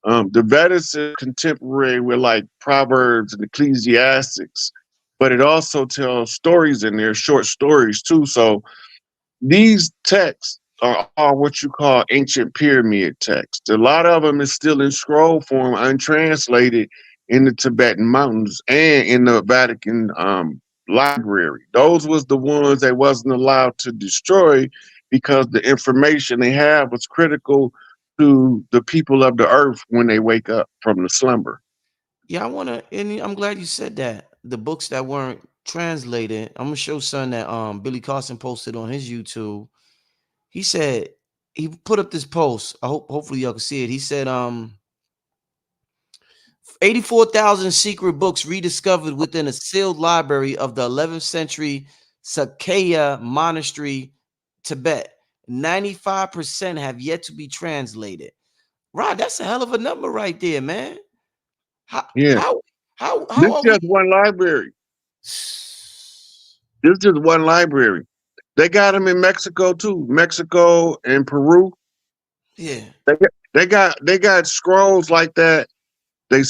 Speaker 2: The Vedas is contemporary with like Proverbs and Ecclesiastics, but it also tells stories in there, short stories too. So these texts are all what you call ancient pyramid texts. A lot of them is still in scroll form, untranslated in the Tibetan mountains and in the Vatican library. Those was the ones they wasn't allowed to destroy, because the information they have was critical to the people of the earth when they wake up from the slumber.
Speaker 1: Yeah, I want to, and I'm glad you said that. The books that weren't translated, I'm gonna show son that Billy Carson posted on his YouTube. He said, he put up this post. Hopefully y'all can see it. He said 84,000 secret books rediscovered within a sealed library of the 11th century Sakya monastery, Tibet. 95% have yet to be translated. Right, that's a hell of a number right there, man. How
Speaker 2: Yeah.
Speaker 1: how how
Speaker 2: This
Speaker 1: are we?
Speaker 2: just one library. This just one library. They got them in Mexico too. Mexico and Peru.
Speaker 1: Yeah,
Speaker 2: They got scrolls like that. They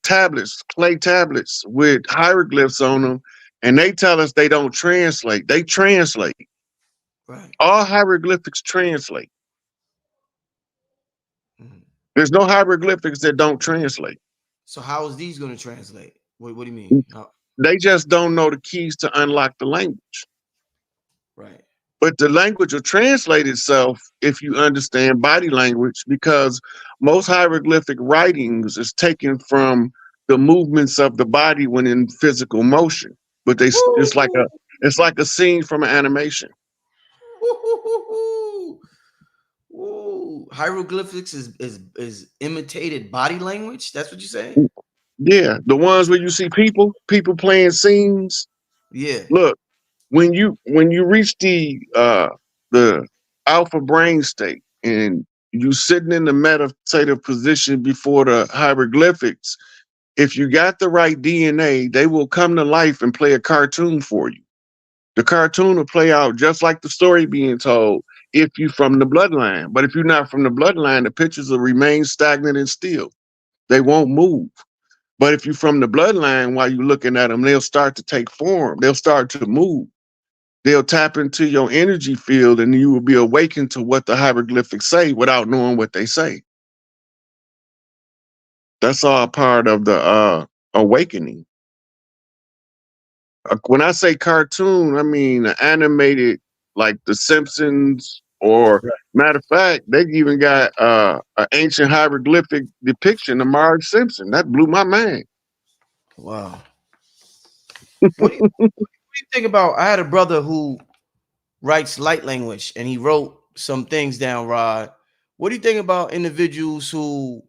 Speaker 2: tablets, clay tablets with hieroglyphs on them, and they tell us they don't translate. They translate.
Speaker 1: right.
Speaker 2: All hieroglyphics translate.
Speaker 1: Mhm.
Speaker 2: There's no hieroglyphics that don't translate.
Speaker 1: So how is these going to translate? What do you mean?
Speaker 2: They just don't know the keys to unlock the language.
Speaker 1: Right.
Speaker 2: But the language will translate itself if you understand body language, because most hieroglyphic writings is taken from the movements of the body when in physical motion. But it's like
Speaker 1: Woo!
Speaker 2: a scene from an animation.
Speaker 1: Woo! Woo! Hieroglyphics is imitated body language. That's what you're saying?
Speaker 2: Yeah, the ones where you see people playing scenes.
Speaker 1: Yeah.
Speaker 2: Look, when you reach the alpha brain state and you sitting in the meditative position before the hieroglyphics. If you got the right DNA, they will come to life and play a cartoon for you. The cartoon will play out just like the story being told if you from the bloodline. But if you're not from the bloodline, the pictures will remain stagnant and still. They won't move. But if you're from the bloodline, while you're looking at them, they'll start to take form. They'll start to move. They'll tap into your energy field and you will be awakened to what the hieroglyphics say without knowing what they say. That's all part of the awakening. When I say cartoon, I mean animated, like The Simpsons, or
Speaker 1: Right.
Speaker 2: matter of fact, they even got an ancient hieroglyphic depiction of Marge Simpson. That blew my mind.
Speaker 1: Wow. What do you think about? I had a brother who writes light language, and he wrote some things down. Rod, what do you think about individuals who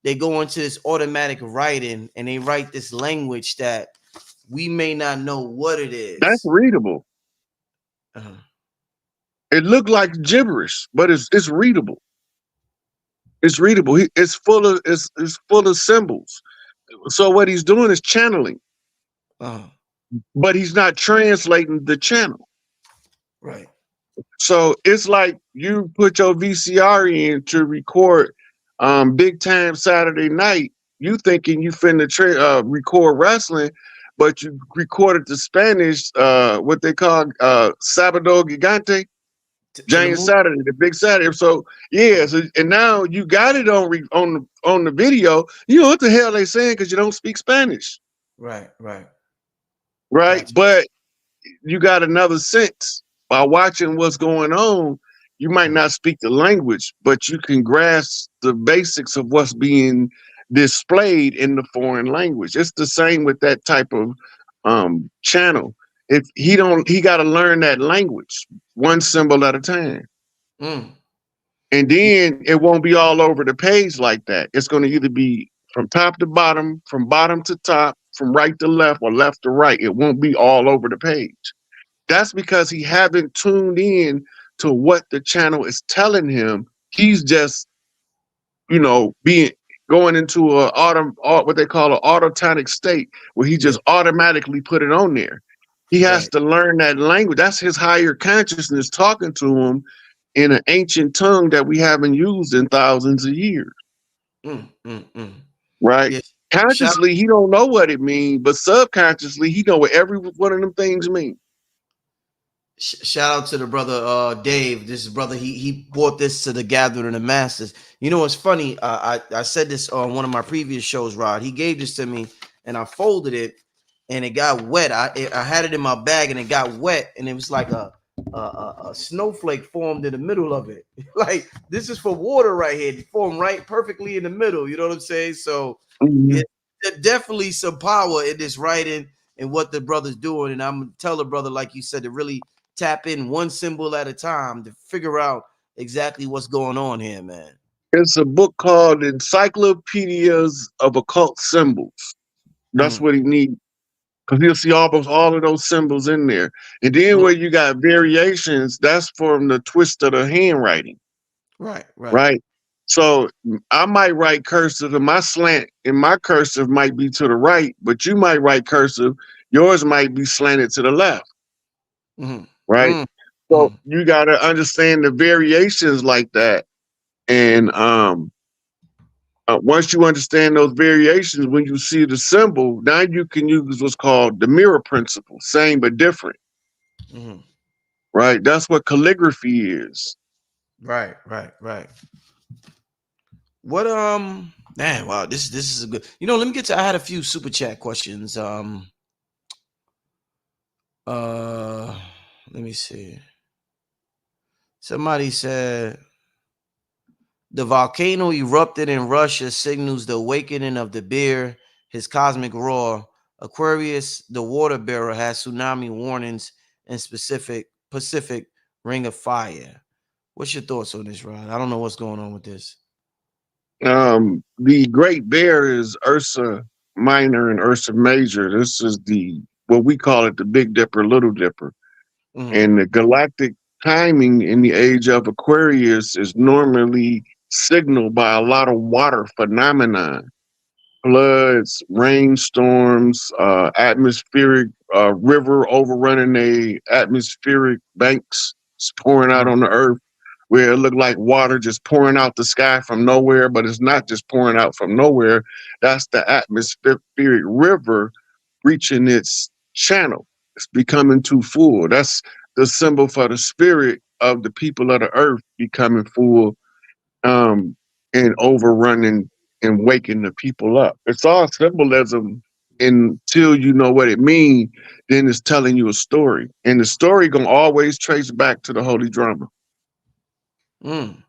Speaker 1: they go into this automatic writing and they write this language that we may not know what it
Speaker 2: That's
Speaker 1: is?
Speaker 2: readable.
Speaker 1: Uh-huh.
Speaker 2: It looked like gibberish, but it's readable. It's readable. It's full of symbols. So what he's doing is channeling,
Speaker 1: Uh-huh.
Speaker 2: but he's not translating the channel.
Speaker 1: Right.
Speaker 2: So it's like you put your VCR in to record big time Saturday night. You thinking you finna record wrestling, but you recorded the Spanish, what they call Sabado Gigante, Giant
Speaker 1: Telemundo.
Speaker 2: Saturday, the big Saturday. So yeah, so, and now you got it on the video. You know what the hell they saying because you don't speak Spanish,
Speaker 1: Right. Right.
Speaker 2: right?
Speaker 1: Gotcha.
Speaker 2: But you got another sense by watching what's going on. You might not speak the language, but you can grasp the basics of what's being displayed in the foreign language. It's the same with that type of channel. If he got to learn that language one symbol at a time.
Speaker 1: Mm.
Speaker 2: And
Speaker 1: Y-
Speaker 2: then it won't be all over the page like that. It's going to either be from top to bottom, from bottom to top, from right to left, or left to right. It won't be all over the page. That's because he haven't tuned in to what the channel is telling him. He's just, being going into what they call an autotonic state where he
Speaker 1: Yeah.
Speaker 2: just automatically put it on there. He has
Speaker 1: Right.
Speaker 2: to learn that language. That's his higher consciousness talking to him in an ancient tongue that we haven't used in thousands of years,
Speaker 1: Mm. Mm. Mm.
Speaker 2: right?
Speaker 1: Yes. Shout
Speaker 2: Consciously, he don't know what it means, but subconsciously, he know what every one of them things mean.
Speaker 1: Shout out to the brother Dave. This is brother. He brought this to the gathering of the masters. You know what's funny? I said this on one of my previous shows. Rod. He gave this to me, and I folded it, and it got wet. I had it in my bag, and it got wet, and it was like a snowflake formed in the middle of it. Like this is for water right here. It formed right perfectly in the middle. You know what I'm saying? So
Speaker 2: Mhm.
Speaker 1: yeah, there's definitely some power in this writing and what the brother's doing. And I'm gonna tell the brother, like you said, to really tap in one symbol at a time to figure out exactly what's going on here, man.
Speaker 2: It's a book called Encyclopedias of Occult Symbols. That's
Speaker 1: Mhm.
Speaker 2: what he needs because he'll see all of those symbols in there. And then
Speaker 1: Mm.
Speaker 2: where you got variations, that's from the twist of the handwriting,
Speaker 1: Right, right.
Speaker 2: right? So I might write cursive, and my slant in my cursive might be to the right, but you might write cursive, yours might be slanted to the left,
Speaker 1: Mhm.
Speaker 2: right?
Speaker 1: Mm.
Speaker 2: So
Speaker 1: Mhm.
Speaker 2: you got to understand the variations like that. And once you understand those variations, when you see the symbol, now you can use what's called the mirror principle, same but different,
Speaker 1: Mhm.
Speaker 2: right? That's what calligraphy is.
Speaker 1: Right, right, right. What man, wow, this is a good. Let me get to I had a few super chat questions. Uh let me see. Somebody said the volcano erupted in Russia signals the awakening of the bear, his cosmic roar. Aquarius, the water bearer, has tsunami warnings in specific Pacific Ring of Fire. What's your thoughts on this, Rod? I don't know what's going on with this.
Speaker 2: The Great Bear is Ursa Minor and Ursa Major. This is the what we call it the Big Dipper, Little Dipper.
Speaker 1: Mm-hmm.
Speaker 2: And the galactic timing in the age of Aquarius is normally signaled by a lot of water phenomena, floods, rainstorms, atmospheric river overrunning the atmospheric banks, it's pouring out
Speaker 1: Mm,
Speaker 2: on the earth, where it looked like water just pouring out the sky from nowhere, but it's not just pouring out from nowhere. That's the atmospheric river reaching its channel. It's becoming too full. That's the symbol for the spirit of the people of the earth becoming full, um, and overrunning and waking the people up. It's all symbolism until you know what it means, then it's telling you a story. And the story gonna always trace back to the holy drama.
Speaker 1: mm.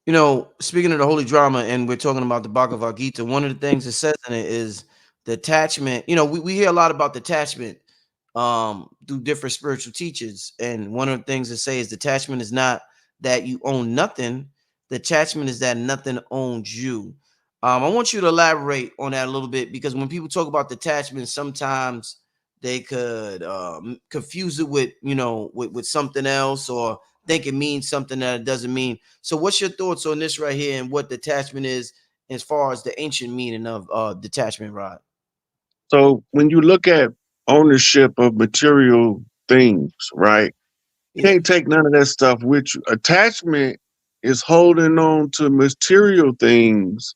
Speaker 1: You know, speaking of the holy drama, and we're talking about the Bhagavad Gita, one of the things it says in it is detachment. You know, we hear a lot about detachment through different spiritual teachers. And one of the things that say is detachment is not that you own nothing, detachment is that nothing owns you. I want you to elaborate on that a little bit because when people talk about detachment, sometimes they could confuse it with, you know, with something else, or think it means something that it doesn't mean. So what's your thoughts on this right here and what detachment is as far as the ancient meaning of detachment, Rod?
Speaker 2: So when you look at ownership of material things, right?
Speaker 1: Yeah.
Speaker 2: Can't take none of that stuff with you. Attachment is holding on to material things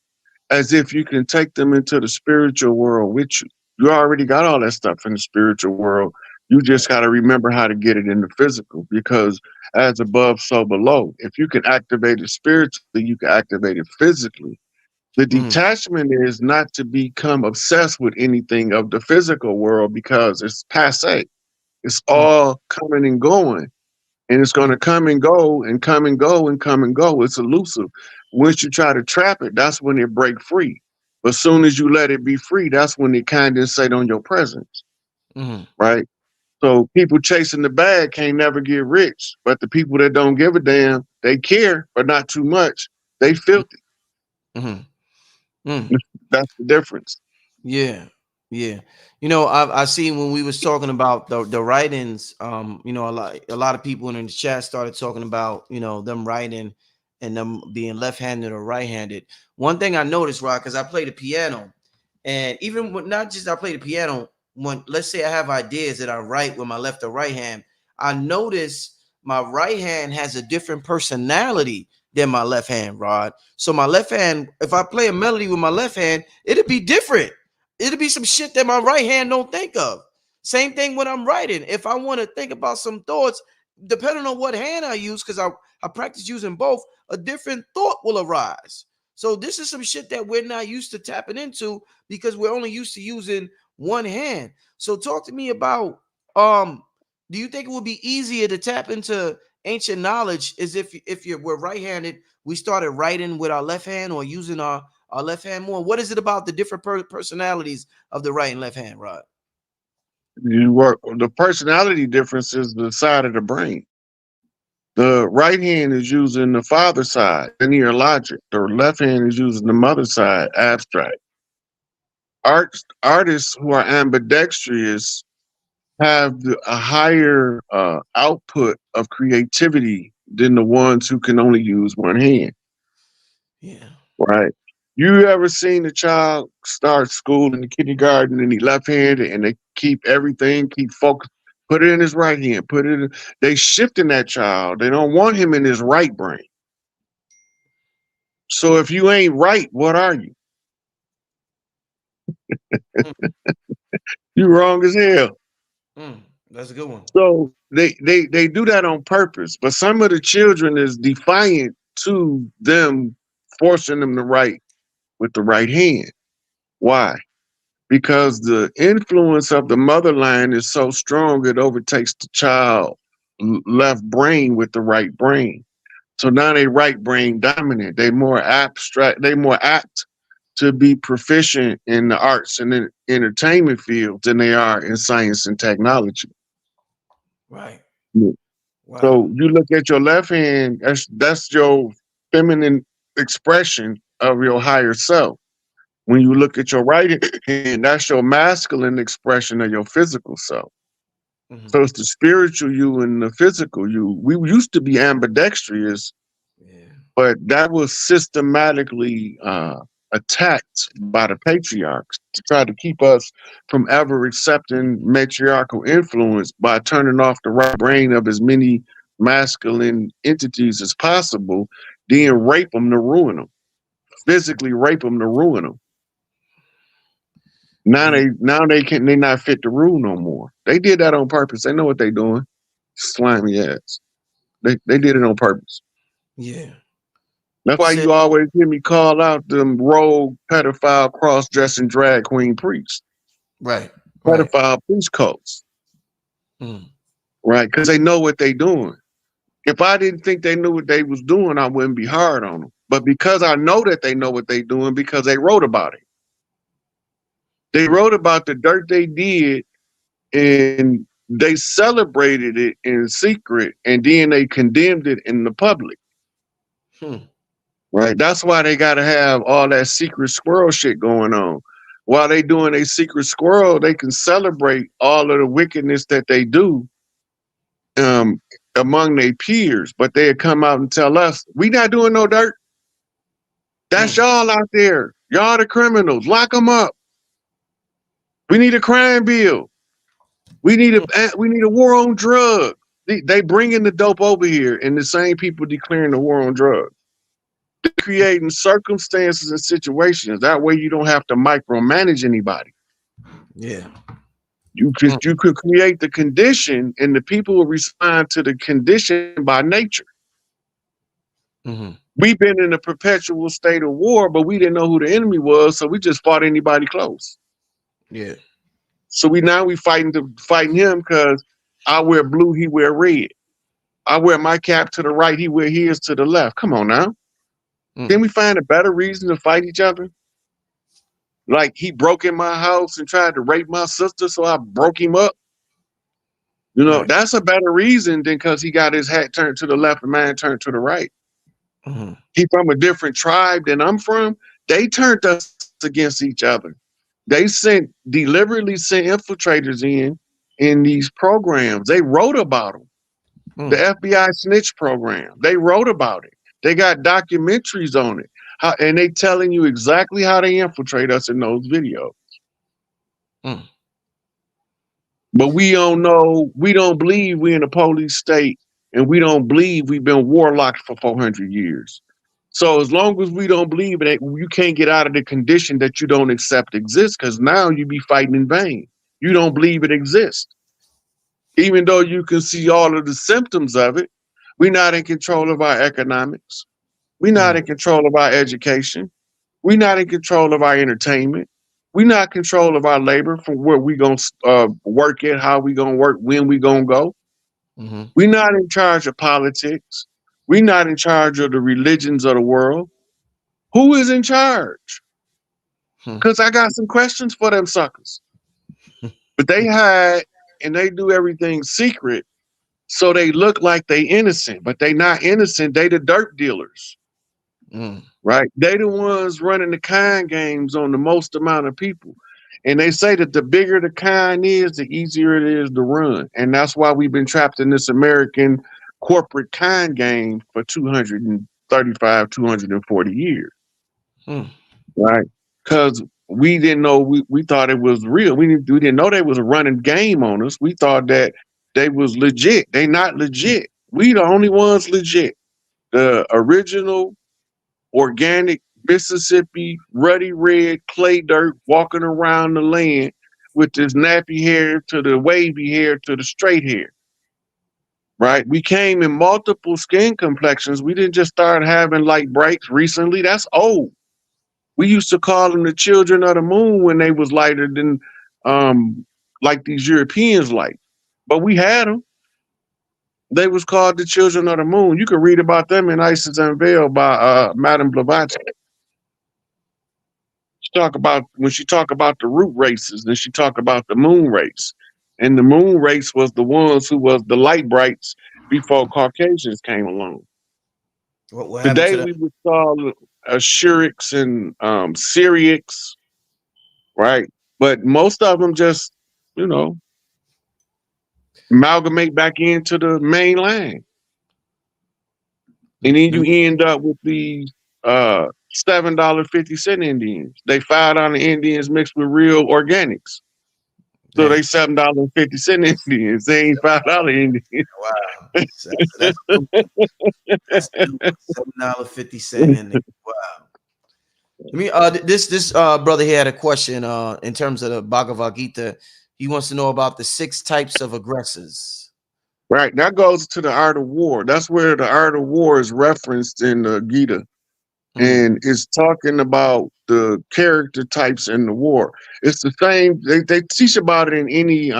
Speaker 2: as if you can take them into the spiritual world with you. You already got all that stuff in the spiritual world. You just got to remember how to get it in the physical, because as above, so below. If you can activate it spiritually, you can activate it physically. The
Speaker 1: Mm,
Speaker 2: detachment is not to become obsessed with anything of the physical world because it's passe. It's
Speaker 1: mm,
Speaker 2: all coming and going, and it's going
Speaker 1: mm,
Speaker 2: to come and go and come and go and come and go. It's elusive. Once you try to trap it, that's when it break free. But soon as you let it be free, that's when it condensate on your presence,
Speaker 1: mm,
Speaker 2: right? So people chasing the bag can't never get rich, but the people that don't give a damn, they care, but not too much. They filthy.
Speaker 1: mm, mm.
Speaker 2: That's the difference.
Speaker 1: Yeah, yeah. You know, I seen when we was talking about the writings. You know, a lot of people in the chat started talking about, you know, them writing and them being left-handed or right-handed. One thing I noticed, Rock, because I play the piano, and even when not just I play the piano, when let's say I have ideas that I write with my left or right hand, I notice my right hand has a different personality than my left hand, Rod. So my left hand, if I play a melody with my left hand, it'll be different. It'll be some shit that my right hand don't think of. Same thing when I'm writing. If I want to think about some thoughts, depending on what hand I use, because I practice using both, a different thought will arise. So this is some shit that we're not used to tapping into because we're only used to using one hand. So talk to me about um do you think it would be easier to tap into ancient knowledge as if we're right-handed, we started writing with our left hand or using our left hand more? What is it about the different personalities of the right and left hand, Rod?
Speaker 2: You work the personality difference is the side of the brain. The right hand is using the father side, linear logic. The left hand is using the mother side, abstract. Artists who are ambidextrous have a higher output of creativity than the ones who can only use one hand,
Speaker 1: Yeah.
Speaker 2: right? You ever seen a child start school in the kindergarten and he left handed and they keep everything, keep focus, put it in his right hand, put it in, they shifting that child. They don't want him in his right brain. So if you ain't right, what are you?
Speaker 1: Mm,
Speaker 2: You wrong as hell.
Speaker 1: mm, that's a good one.
Speaker 2: So they do that on purpose. But some of the children is defiant to them, forcing them to write with the right hand. Why? Because the influence of the mother line is so strong it overtakes the child left brain with the right brain. So now they right brain dominant. They more abstract. They more apt to be proficient in the arts and entertainment field than they are in science and technology.
Speaker 1: Right.
Speaker 2: Yeah.
Speaker 1: Wow.
Speaker 2: So you look at your left hand, that's your feminine expression of your higher self. When you look at your right hand, that's your masculine expression of your physical self.
Speaker 1: Hmm.
Speaker 2: So it's the spiritual you and the physical you. We used to be ambidextrous,
Speaker 1: Yeah.
Speaker 2: but that was systematically attacked by the patriarchs to try to keep us from ever accepting matriarchal influence by turning off the right brain of as many masculine entities as possible, then rape them to ruin them, physically rape them to ruin them.
Speaker 1: Yeah.
Speaker 2: Now they not fit to rule no more. They did that on purpose. They know what they doing. Slimy ass. They did it on purpose.
Speaker 1: Yeah.
Speaker 2: That's
Speaker 1: You
Speaker 2: why
Speaker 1: said
Speaker 2: you always hear me call out them rogue pedophile cross dressing drag queen priests,
Speaker 1: right. Right.
Speaker 2: pedophile priest cults,
Speaker 1: Mm.
Speaker 2: right? Because they know what they doing. If I didn't think they knew what they was doing, I wouldn't be hard on them. But because I know that they know what they doing, because they wrote about it. They
Speaker 1: Mm.
Speaker 2: wrote about the dirt they did, and they celebrated it in secret, and then they condemned it in the public.
Speaker 1: Hmm.
Speaker 2: Right. That's why they got to have all that secret squirrel shit going on. While they doing a secret squirrel, they can celebrate all of the wickedness that they do um, among their peers. But they come out and tell us, we not doing no dirt. That's
Speaker 1: Mm.
Speaker 2: y'all out there. Y'all the criminals. Lock them up. We need a crime bill.
Speaker 1: Mm.
Speaker 2: We need a war on drugs. They bringing the dope over here, and the same people declaring the war on drugs. Creating circumstances and situations. That way you don't have to micromanage anybody.
Speaker 1: Yeah. Mm.
Speaker 2: You could create the condition and the people will respond to the condition by nature.
Speaker 1: Mm-hmm.
Speaker 2: We've been in a perpetual state of war, but we didn't know who the enemy was, so we just fought anybody close.
Speaker 1: Yeah.
Speaker 2: So we fighting him because I wear blue, he wear red. I wear my cap to the right, he wear his to the left. Come on now.
Speaker 1: Mm.
Speaker 2: Can we find a better reason to fight each other? Like he broke in my house and tried to rape my sister, so I broke him up. You know,
Speaker 1: Right.
Speaker 2: that's a better reason than because he got his hat turned to the left and mine turned to the right.
Speaker 1: Mm-hmm.
Speaker 2: He from a different tribe than I'm from. They turned us against each other. They deliberately sent infiltrators in these programs. They wrote about them. The
Speaker 1: Mm.
Speaker 2: FBI snitch program. They wrote about it. They got documentaries on it. And they telling you exactly how they infiltrate us in those videos.
Speaker 1: Mm.
Speaker 2: But we don't know, we don't believe we're in a police state, and we don't believe we've been warlocked for 400 years. So as long as we don't believe it, you can't get out of the condition that you don't accept exists, because now you be fighting in vain. You don't believe it exists. Even though you can see all of the symptoms of it, we're not in control of our economics. We're not
Speaker 1: Mm.
Speaker 2: in control of our education. We're not in control of our entertainment. We're not in control of our labor from where we gonna work it, how we gonna work, when we gonna go.
Speaker 1: Mm-hmm.
Speaker 2: We're not in charge of politics. We're not in charge of the religions of the world. Who is in charge?
Speaker 1: Hmm.
Speaker 2: Because I got some questions for them suckers. But they hide and they do everything secret, so they look like they innocent, but they not innocent. They the dirt dealers.
Speaker 1: Mm.
Speaker 2: Right? They the ones running the kind games on the most amount of people. And they say that the bigger the kind is, the easier it is to run. And that's why we've been trapped in this American corporate kind game for 235, 240 years.
Speaker 1: Mm.
Speaker 2: Right? Because we didn't know, we thought it was real. We didn't know they was a running game on us. We thought that they was legit. They not legit. We the only ones legit. The original organic Mississippi ruddy red clay dirt walking around the land with this nappy hair to the wavy hair to the straight hair. Right? We came in multiple skin complexions. We didn't just start having light breaks recently. That's old. We used to call them the children of the moon when they was lighter than like these Europeans like. But we had them. They was called the children of the moon. You can read about them in Isis Unveiled by Madame Blavatsky. She talk about the root races, then she talk about the moon race. And the moon race was the ones who was the light brights before Caucasians came along.
Speaker 1: What happened
Speaker 2: Today
Speaker 1: to that?
Speaker 2: we would call Ashurics and Syriacs, right? But most of them just, you know, amalgamate back into the main line. And then
Speaker 1: Let
Speaker 2: you
Speaker 1: me,
Speaker 2: end up with these $7.50 Indians. They $5 Indians mixed with real organics. So
Speaker 1: damn.
Speaker 2: they $7.50 Indians. They ain't $5 Indians.
Speaker 1: Wow. So that's a new one. That's a new one. $7.50 in there. Wow. Let me this brother here had a question in terms of the Bhagavad Gita. He wants to know about the 6 types of aggressors.
Speaker 2: Right. That goes to the art of war. That's where the art of war is referenced in the Gita.
Speaker 1: Mm,
Speaker 2: And it's talking about the character types in the war. It's the same. They teach about it in any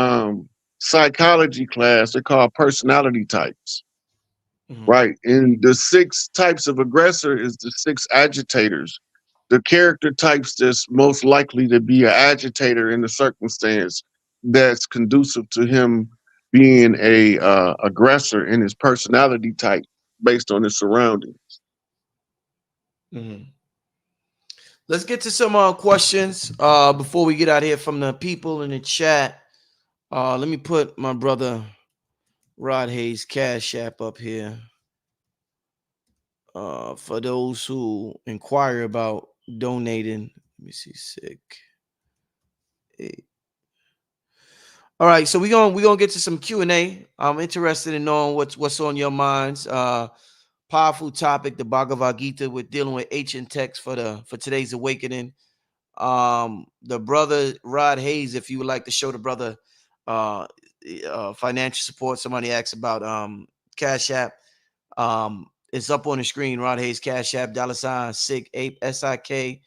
Speaker 2: psychology class. They call personality types.
Speaker 1: mm,
Speaker 2: Right. And the 6 types of aggressor is the 6 agitators. The character types that's most likely to be an agitator in the circumstance that's conducive to him being a aggressor in his personality type based on his surroundings.
Speaker 1: mm. Let's get to some questions before we get out here from the people in the chat. Let me put my brother Rod Hayes Cash App up here. For those who inquire about donating. Let me see, sick. Hey. All right, so we gonna get to some Q&A. I'm interested in knowing what's on your minds. Powerful topic, the Bhagavad Gita. We're dealing with ancient text for today's awakening. The brother Rod Hayes, if you would like to show the brother uh, financial support. Somebody asked about Cash App. It's up on the screen. Rod Hayes Cash App $ SIG Ape SIKAPE.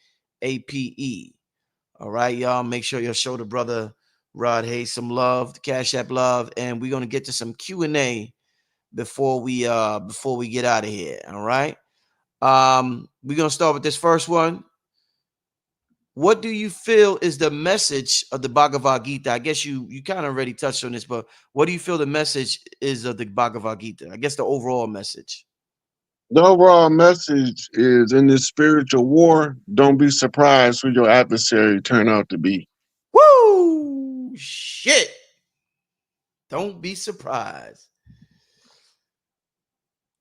Speaker 1: All right, y'all. Make sure you show the brother Rod Hayes some love, the Cash App love, and we're gonna get to some Q&A before we get out of here. All right. We're gonna start with this first one. What do you feel is the message of the Bhagavad Gita? I guess you kind of already touched on this, but what do you feel the message is of the Bhagavad Gita? I guess the overall message.
Speaker 2: The overall message is in this spiritual war, don't be surprised who your adversary turn out to be.
Speaker 1: Woo! Shit. Don't be surprised.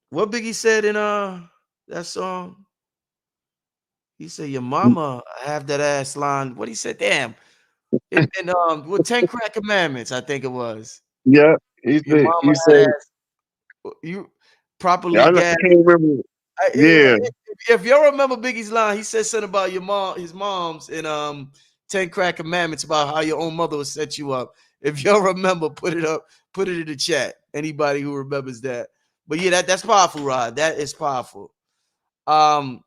Speaker 1: What Biggie said in that song? He said, "Your mama have that ass line." What he said? Damn. In with 10 crack commandments, I think it was.
Speaker 2: Yeah,
Speaker 1: Your
Speaker 2: he
Speaker 1: mama
Speaker 2: said,
Speaker 1: you properly
Speaker 2: I
Speaker 1: gas.
Speaker 2: can't remember. Yeah,
Speaker 1: If y'all remember Biggie's line, he said something about his mom's in 10 Crack Commandments about how your own mother will set you up. If y'all remember, put it up, put it in the chat. Anybody who remembers that. But yeah, that's powerful, Rod. That is powerful. Um,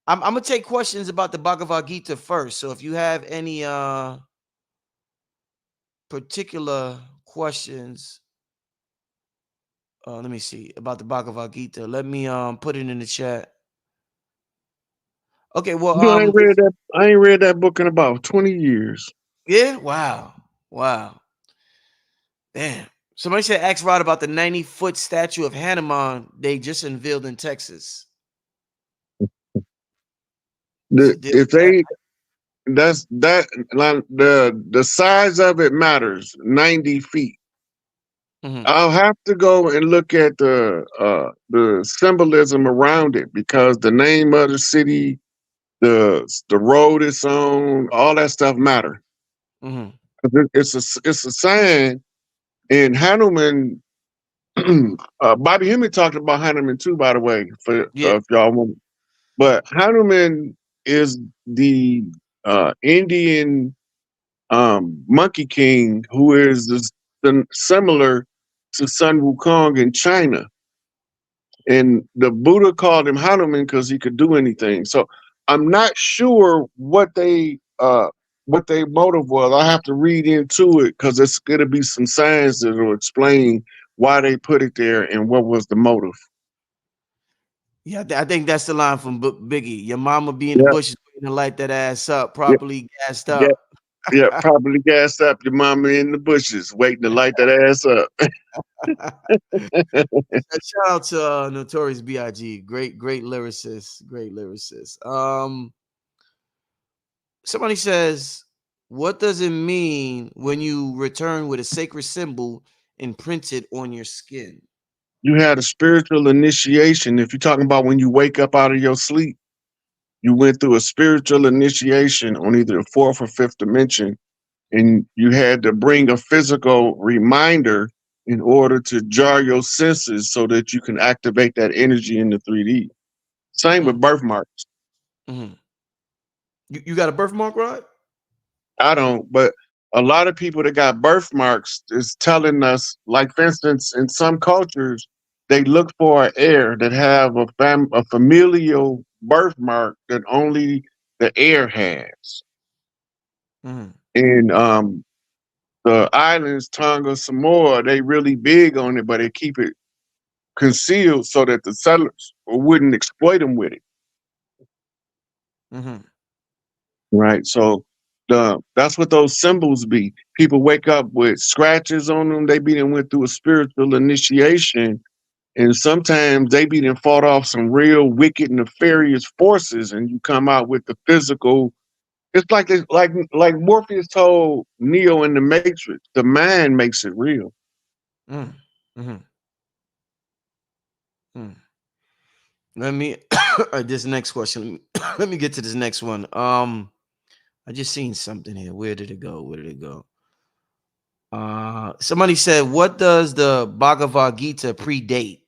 Speaker 1: I'm gonna take questions about the Bhagavad Gita first. So if you have any particular questions, let me see about the Bhagavad Gita. Let me put it in the chat. Okay, well,
Speaker 2: I ain't read that. I ain't read that book in about 20 years.
Speaker 1: yeah, wow, wow, damn. Somebody said ask Rod about the 90-foot statue of Hanuman they just unveiled in Texas. You should deal
Speaker 2: If
Speaker 1: with that.
Speaker 2: they that's that like, the size of it matters. 90 feet.
Speaker 1: Hmm.
Speaker 2: I'll have to go and look at the symbolism around it because the name of the city, the road it's on, all that stuff matter.
Speaker 1: Hmm.
Speaker 2: It's a sign. And Hanuman, Bobby Hemming talked about Hanuman too, by the way, for
Speaker 1: Yeah.
Speaker 2: if y'all want. But Hanuman is the Indian Monkey King, who is similar to Sun Wukong in China. And the Buddha called him Hanuman because he could do anything. So I'm not sure what their motive was. I have to read into it because it's going to be some signs that will explain why they put it there and what was the motive.
Speaker 1: Yeah, I think that's the line from Biggie. Your mama be in the
Speaker 2: Yeah,
Speaker 1: bushes waiting to light that ass up,
Speaker 2: yeah,
Speaker 1: properly gassed
Speaker 2: yeah,
Speaker 1: up.
Speaker 2: yeah. Probably gassed up your mama in the bushes waiting to light that ass up.
Speaker 1: Shout out to Notorious B.I.G. Great lyricist. Great lyricist. Somebody says, what does it mean when you return with a sacred symbol imprinted on your skin?
Speaker 2: You had a spiritual initiation. If you're talking about when you wake up out of your sleep, you went through a spiritual initiation on either the fourth or fifth dimension, and you had to bring a physical reminder in order to jar your senses so that you can activate that energy in the 3D. Same
Speaker 1: Mm,
Speaker 2: with birthmarks.
Speaker 1: mhm. You got a birthmark, right?
Speaker 2: I don't, but a lot of people that got birthmarks is telling us, like for instance, in some cultures, they look for an heir that have a familial birthmark that only the heir has.
Speaker 1: Mhm.
Speaker 2: In the islands, Tonga, Samoa, they really big on it, but they keep it concealed so that the settlers wouldn't exploit them with it.
Speaker 1: Mhm.
Speaker 2: Right. So that's what those symbols be. People wake up with scratches on them. They be done went through a spiritual initiation, and sometimes they be done fought off some real wicked nefarious forces, and you come out with the physical. It's like Morpheus told Neo in the Matrix. The mind makes it real.
Speaker 1: Mm. Mhm. Mm. Let me this next question. Let me get to this next one. I just seen something here. Where did it go? Where did it go? Somebody said, "What does the Bhagavad Gita predate?"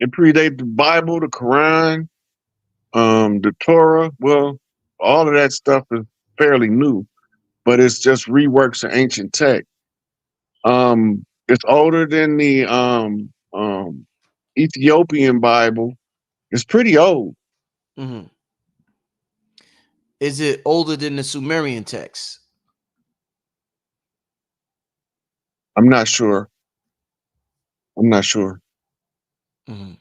Speaker 2: It predates the Bible, the Quran, the Torah. Well, all of that stuff is fairly new, but it's just reworks of ancient text. It's older than the Ethiopian Bible. It's pretty old.
Speaker 1: Mhm. Is it older than the Sumerian text?
Speaker 2: I'm not sure. I'm not sure.
Speaker 1: Mhm.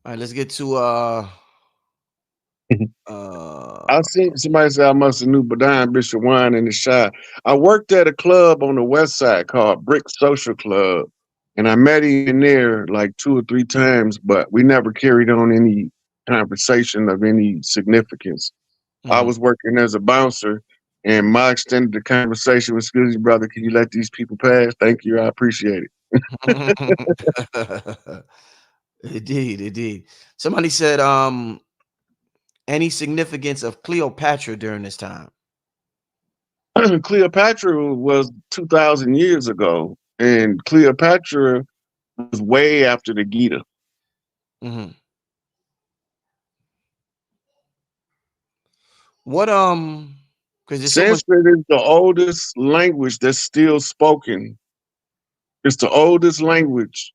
Speaker 1: All right, let's get to
Speaker 2: I
Speaker 1: uh
Speaker 2: seen somebody say I must have knew Badine Bishop Wine in the shot. I worked at a club on the west side called Brick Social Club, and I met him in there like 2 or 3 times, but we never carried on any conversation of any significance. I
Speaker 1: mhm.
Speaker 2: was working as a bouncer, and my extended the conversation was, "Excuse me, brother, can you let these people pass? Thank you, I appreciate it."
Speaker 1: Indeed, indeed. Somebody said, any significance of Cleopatra during this time?
Speaker 2: Cleopatra was 2,000 years ago, and Cleopatra was way after the Gita.
Speaker 1: Mhm. What because there's so much.
Speaker 2: Sanskrit is the oldest language that's still spoken. It's the oldest language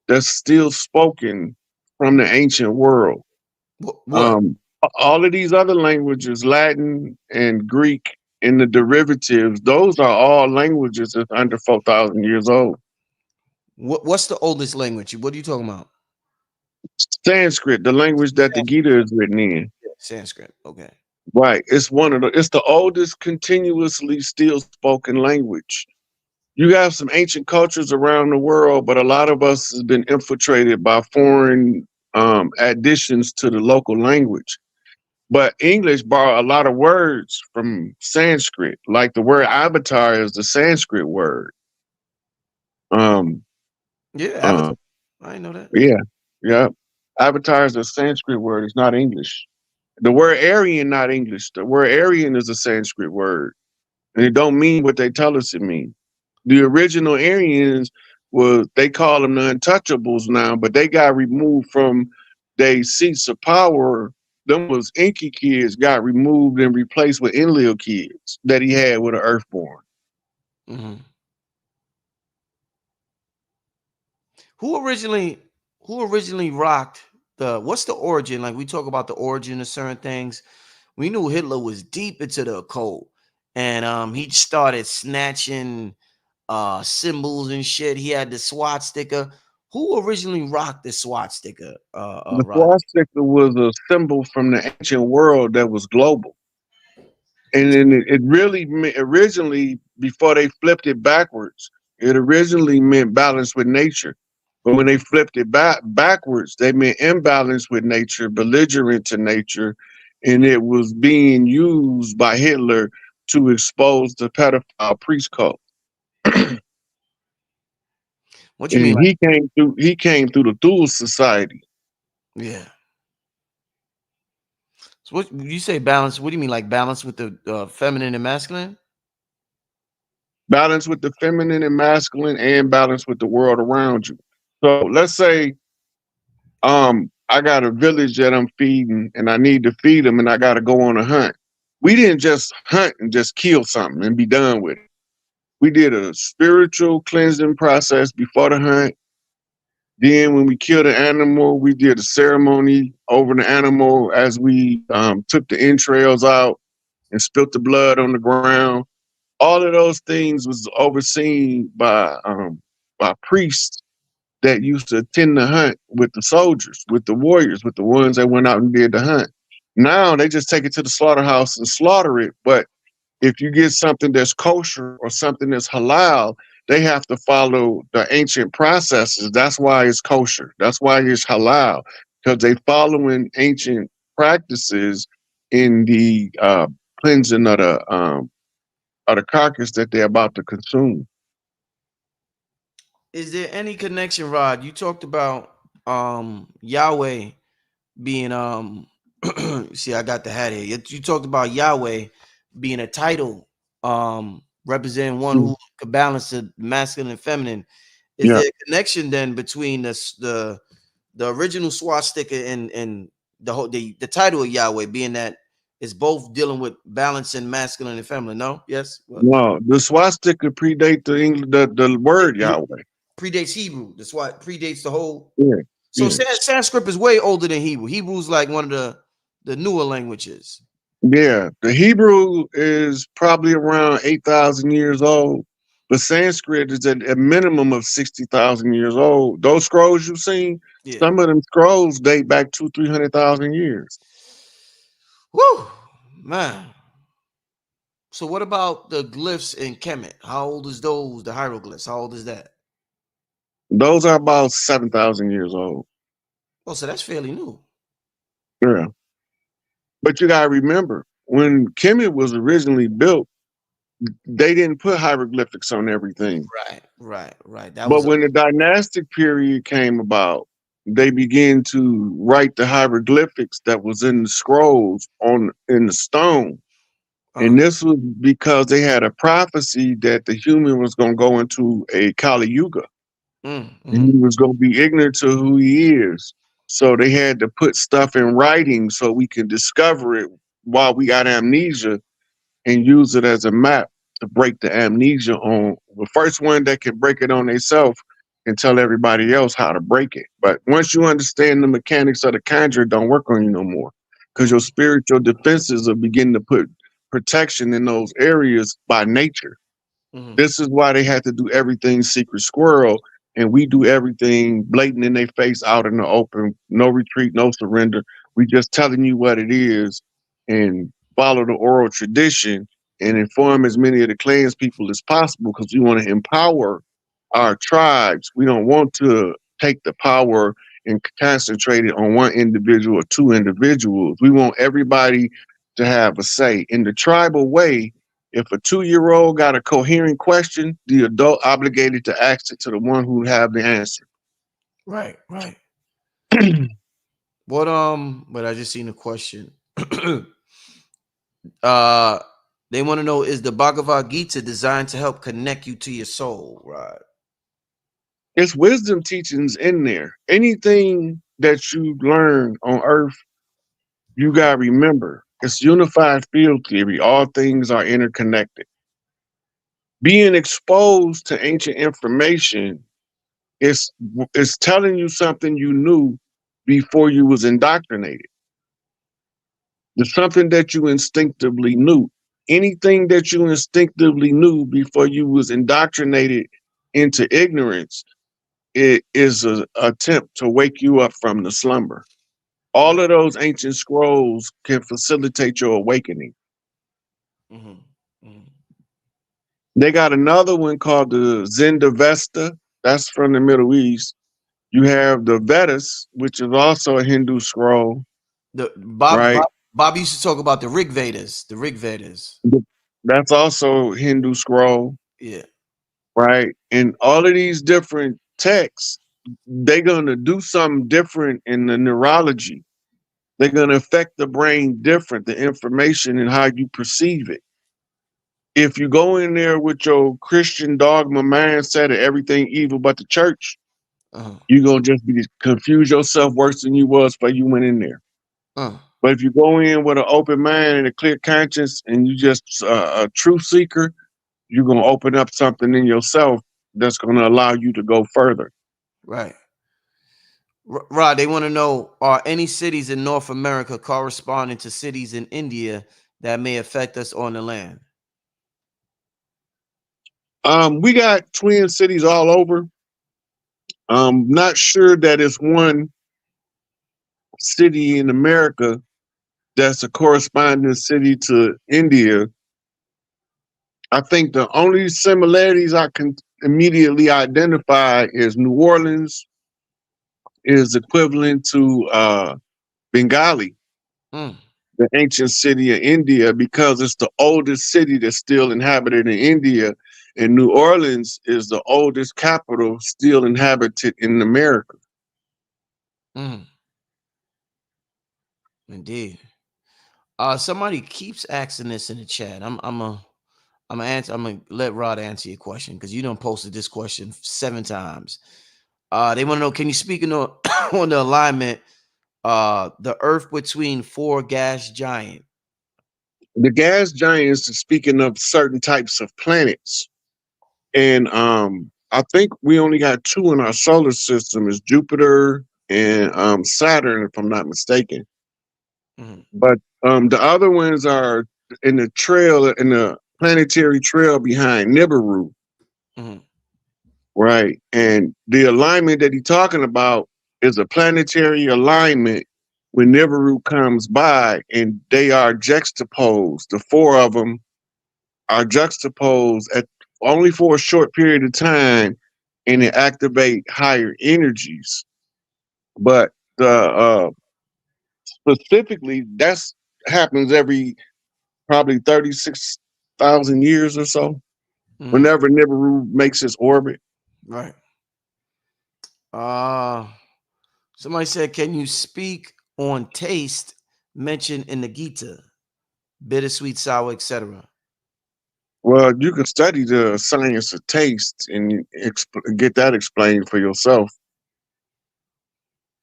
Speaker 2: that's still spoken from the ancient world.
Speaker 1: What?
Speaker 2: Um, all of these other languages, Latin and Greek and the derivatives, those are all languages that's under 4,000 years old.
Speaker 1: What's the oldest language? What are you talking about?
Speaker 2: Sanskrit, the language that the
Speaker 1: Sanskrit.
Speaker 2: Gita is written in,
Speaker 1: Sanskrit. Okay.
Speaker 2: right? It's the oldest continuously still spoken language. You have some ancient cultures around the world, but a lot of us has been infiltrated by foreign additions to the local language. But English borrow a lot of words from Sanskrit, like the word avatar is the Sanskrit word. Um,
Speaker 1: Yeah,
Speaker 2: uh,
Speaker 1: Avatar. I didn't know that.
Speaker 2: yeah, yeah. Avatar is a Sanskrit word. It's not English. The word Aryan not English. The word Aryan is a Sanskrit word, and it don't mean what they tell us it means. The original Aryans was they call them the untouchables now, but they got removed from their seats of power. Them was Inky kids got removed and replaced with Enlil kids that he had with an Earthborn.
Speaker 1: Mhm. Who originally who originally rocked the what's the origin? Like we talk about the origin of certain things. We knew Hitler was deep into the occult. And he started snatching symbols and shit. He had the swastika. Who originally rocked the swastika?
Speaker 2: The
Speaker 1: Rod?
Speaker 2: swastika was a symbol from the ancient world that was global. And then it really originally, before they flipped it backwards, it originally meant balance with nature. But when they flipped it backwards, they meant imbalance with nature, belligerent to nature, and it was being used by Hitler to expose the pedophile priest cult.
Speaker 1: What you mean,
Speaker 2: and
Speaker 1: like,
Speaker 2: he came through the Thule Society.
Speaker 1: yeah? So what you say balance? What do you mean, like balance with the feminine and masculine?
Speaker 2: Balance with the feminine and masculine, and balance with the world around you. So let's say I got a village that I'm feeding and I need to feed them and I got to go on a hunt. We didn't just hunt and just kill something and be done with it. We did a spiritual cleansing process before the hunt. Then when we killed the animal, we did a ceremony over the animal as we took the entrails out and spilt the blood on the ground. All of those things was overseen by priests that used to attend the hunt with the soldiers, with the warriors, with the ones that went out and did the hunt. Now they just take it to the slaughterhouse and slaughter it. But if you get something that's kosher or something that's halal, they have to follow the ancient processes. That's why it's kosher. That's why it's halal, because they following ancient practices in the cleansing of the carcass that they're about to consume.
Speaker 1: Is there any connection, Rod? You talked about Yahweh being see, I got the hat here. You talked about Yahweh being a title, representing one
Speaker 2: Mm.
Speaker 1: who could balance the masculine and feminine. Is
Speaker 2: Yeah.
Speaker 1: there a connection then between the original swastika and the whole the title of Yahweh being that it's both dealing with balance and masculine and feminine? No, yes, what?
Speaker 2: No, the swastika predate the English, the word
Speaker 1: It
Speaker 2: Yahweh.
Speaker 1: predates Hebrew. That's why it predates the whole.
Speaker 2: Yeah.
Speaker 1: So
Speaker 2: Yeah.
Speaker 1: Sanskrit is way older than Hebrew. Hebrew's like one of the newer languages.
Speaker 2: Yeah, the Hebrew is probably around 8,000 years old, but Sanskrit is at a minimum of 60,000 years old. Those scrolls you've seen,
Speaker 1: Yeah.
Speaker 2: some of them scrolls date back 300,000 years.
Speaker 1: Woo, man. So what about the glyphs in Kemet? How old is those? The hieroglyphs. How old is that?
Speaker 2: Those are about 7,000 years old.
Speaker 1: Oh, so that's fairly new.
Speaker 2: Yeah. But you got to remember, when Kemet was originally built, they didn't put hieroglyphics on everything.
Speaker 1: Right, right, right. That
Speaker 2: But
Speaker 1: was a
Speaker 2: when the dynastic period came about, they began to write the hieroglyphics that was in the scrolls on in the stone. And
Speaker 1: uh,
Speaker 2: this was because they had a prophecy that the human was going to go into a Kali Yuga and
Speaker 1: mm-hmm,
Speaker 2: he was going to be ignorant to who he is. So they had to put stuff in writing so we can discover it while we got amnesia and use it as a map to break the amnesia on the first one that can break it on themselves and tell everybody else how to break it. But once you understand the mechanics of the conjure, it don't work on you no more because your spiritual defenses are beginning to put protection in those areas by nature.
Speaker 1: mm-hmm,
Speaker 2: This is why they had to do everything secret squirrel, and we do everything blatant in their face, out in the open. No retreat, no surrender. We just telling you what it is, and follow the oral tradition and inform as many of the clans people as possible because we want to empower our tribes. We don't want to take the power and concentrate it on one individual or two individuals. We want everybody to have a say in the tribal way. If a 2-year old got a coherent question, the adult obligated to ask it to the one who have the answer.
Speaker 1: right, right. But I just seen a question. uh they want to know, is the Bhagavad Gita designed to help connect you to your soul? Right.
Speaker 2: It's wisdom teachings in there. Anything that you learn on earth, you gotta remember. It's unified field theory. All things are interconnected. Being exposed to ancient information is telling you something you knew before you was indoctrinated. There's something that you instinctively knew. Anything that you instinctively knew before you was indoctrinated into ignorance, it is an attempt to wake you up from the slumber. All
Speaker 1: Right.
Speaker 2: of those ancient scrolls can facilitate your awakening.
Speaker 1: Mm-hmm, mm-hmm.
Speaker 2: They got another one called the Zendavesta. That's from the Middle East. You have the Vedas, which is also a Hindu scroll,
Speaker 1: The Bob,
Speaker 2: right?
Speaker 1: Bob Bob used to talk about the Rig Vedas. The Rig Vedas.
Speaker 2: That's also Hindu scroll,
Speaker 1: Yeah.
Speaker 2: right? And all of these different text, they're gonna do something different in the neurology. They're gonna affect the brain different, the information and how you perceive it. If you go in there with your Christian dogma mindset of everything evil but the church,
Speaker 1: Uh,
Speaker 2: you're gonna just be confuse yourself worse than you was before you went in there.
Speaker 1: uh,
Speaker 2: But if you go in with an open mind and a clear conscience, and you just a truth seeker, you're gonna open up something in yourself that's gonna allow you to go further.
Speaker 1: right. Rod, they want to know, are any cities in North America corresponding to cities in India that may affect us on the land?
Speaker 2: We got twin cities all over. Not sure that it's one city in America that's a corresponding city to India. I think the only similarities I can immediately identify is New Orleans is equivalent to Bengali,
Speaker 1: Mm,
Speaker 2: the ancient city of India, because it's the oldest city that's still inhabited in India. And New Orleans is the oldest capital still inhabited in America.
Speaker 1: mm, indeed. Somebody keeps asking this in the chat. I'm gonna let Rod answer your question because you done posted this question 7 times. They want to know, can you speak on on the alignment, the Earth between four gas giant?
Speaker 2: The gas giants is speaking of certain types of planets. And I think we only got two in our solar system is Jupiter and Saturn, if I'm not mistaken.
Speaker 1: Mm,
Speaker 2: But the other ones are in the planetary trail behind Nibiru,
Speaker 1: mm,
Speaker 2: right? And the alignment that he's talking about is a planetary alignment when Nibiru comes by, and they are juxtaposed. The four of them are juxtaposed at only for a short period of time, and it activate higher energies. But the specifically that's happens every probably 36,000 years or so.
Speaker 1: mm,
Speaker 2: Whenever Nibiru makes its orbit.
Speaker 1: right. Uh Somebody said, can you speak on taste mentioned in the Gita? Bittersweet, sour, etc.
Speaker 2: Well, you can study the science of taste and get that explained for yourself.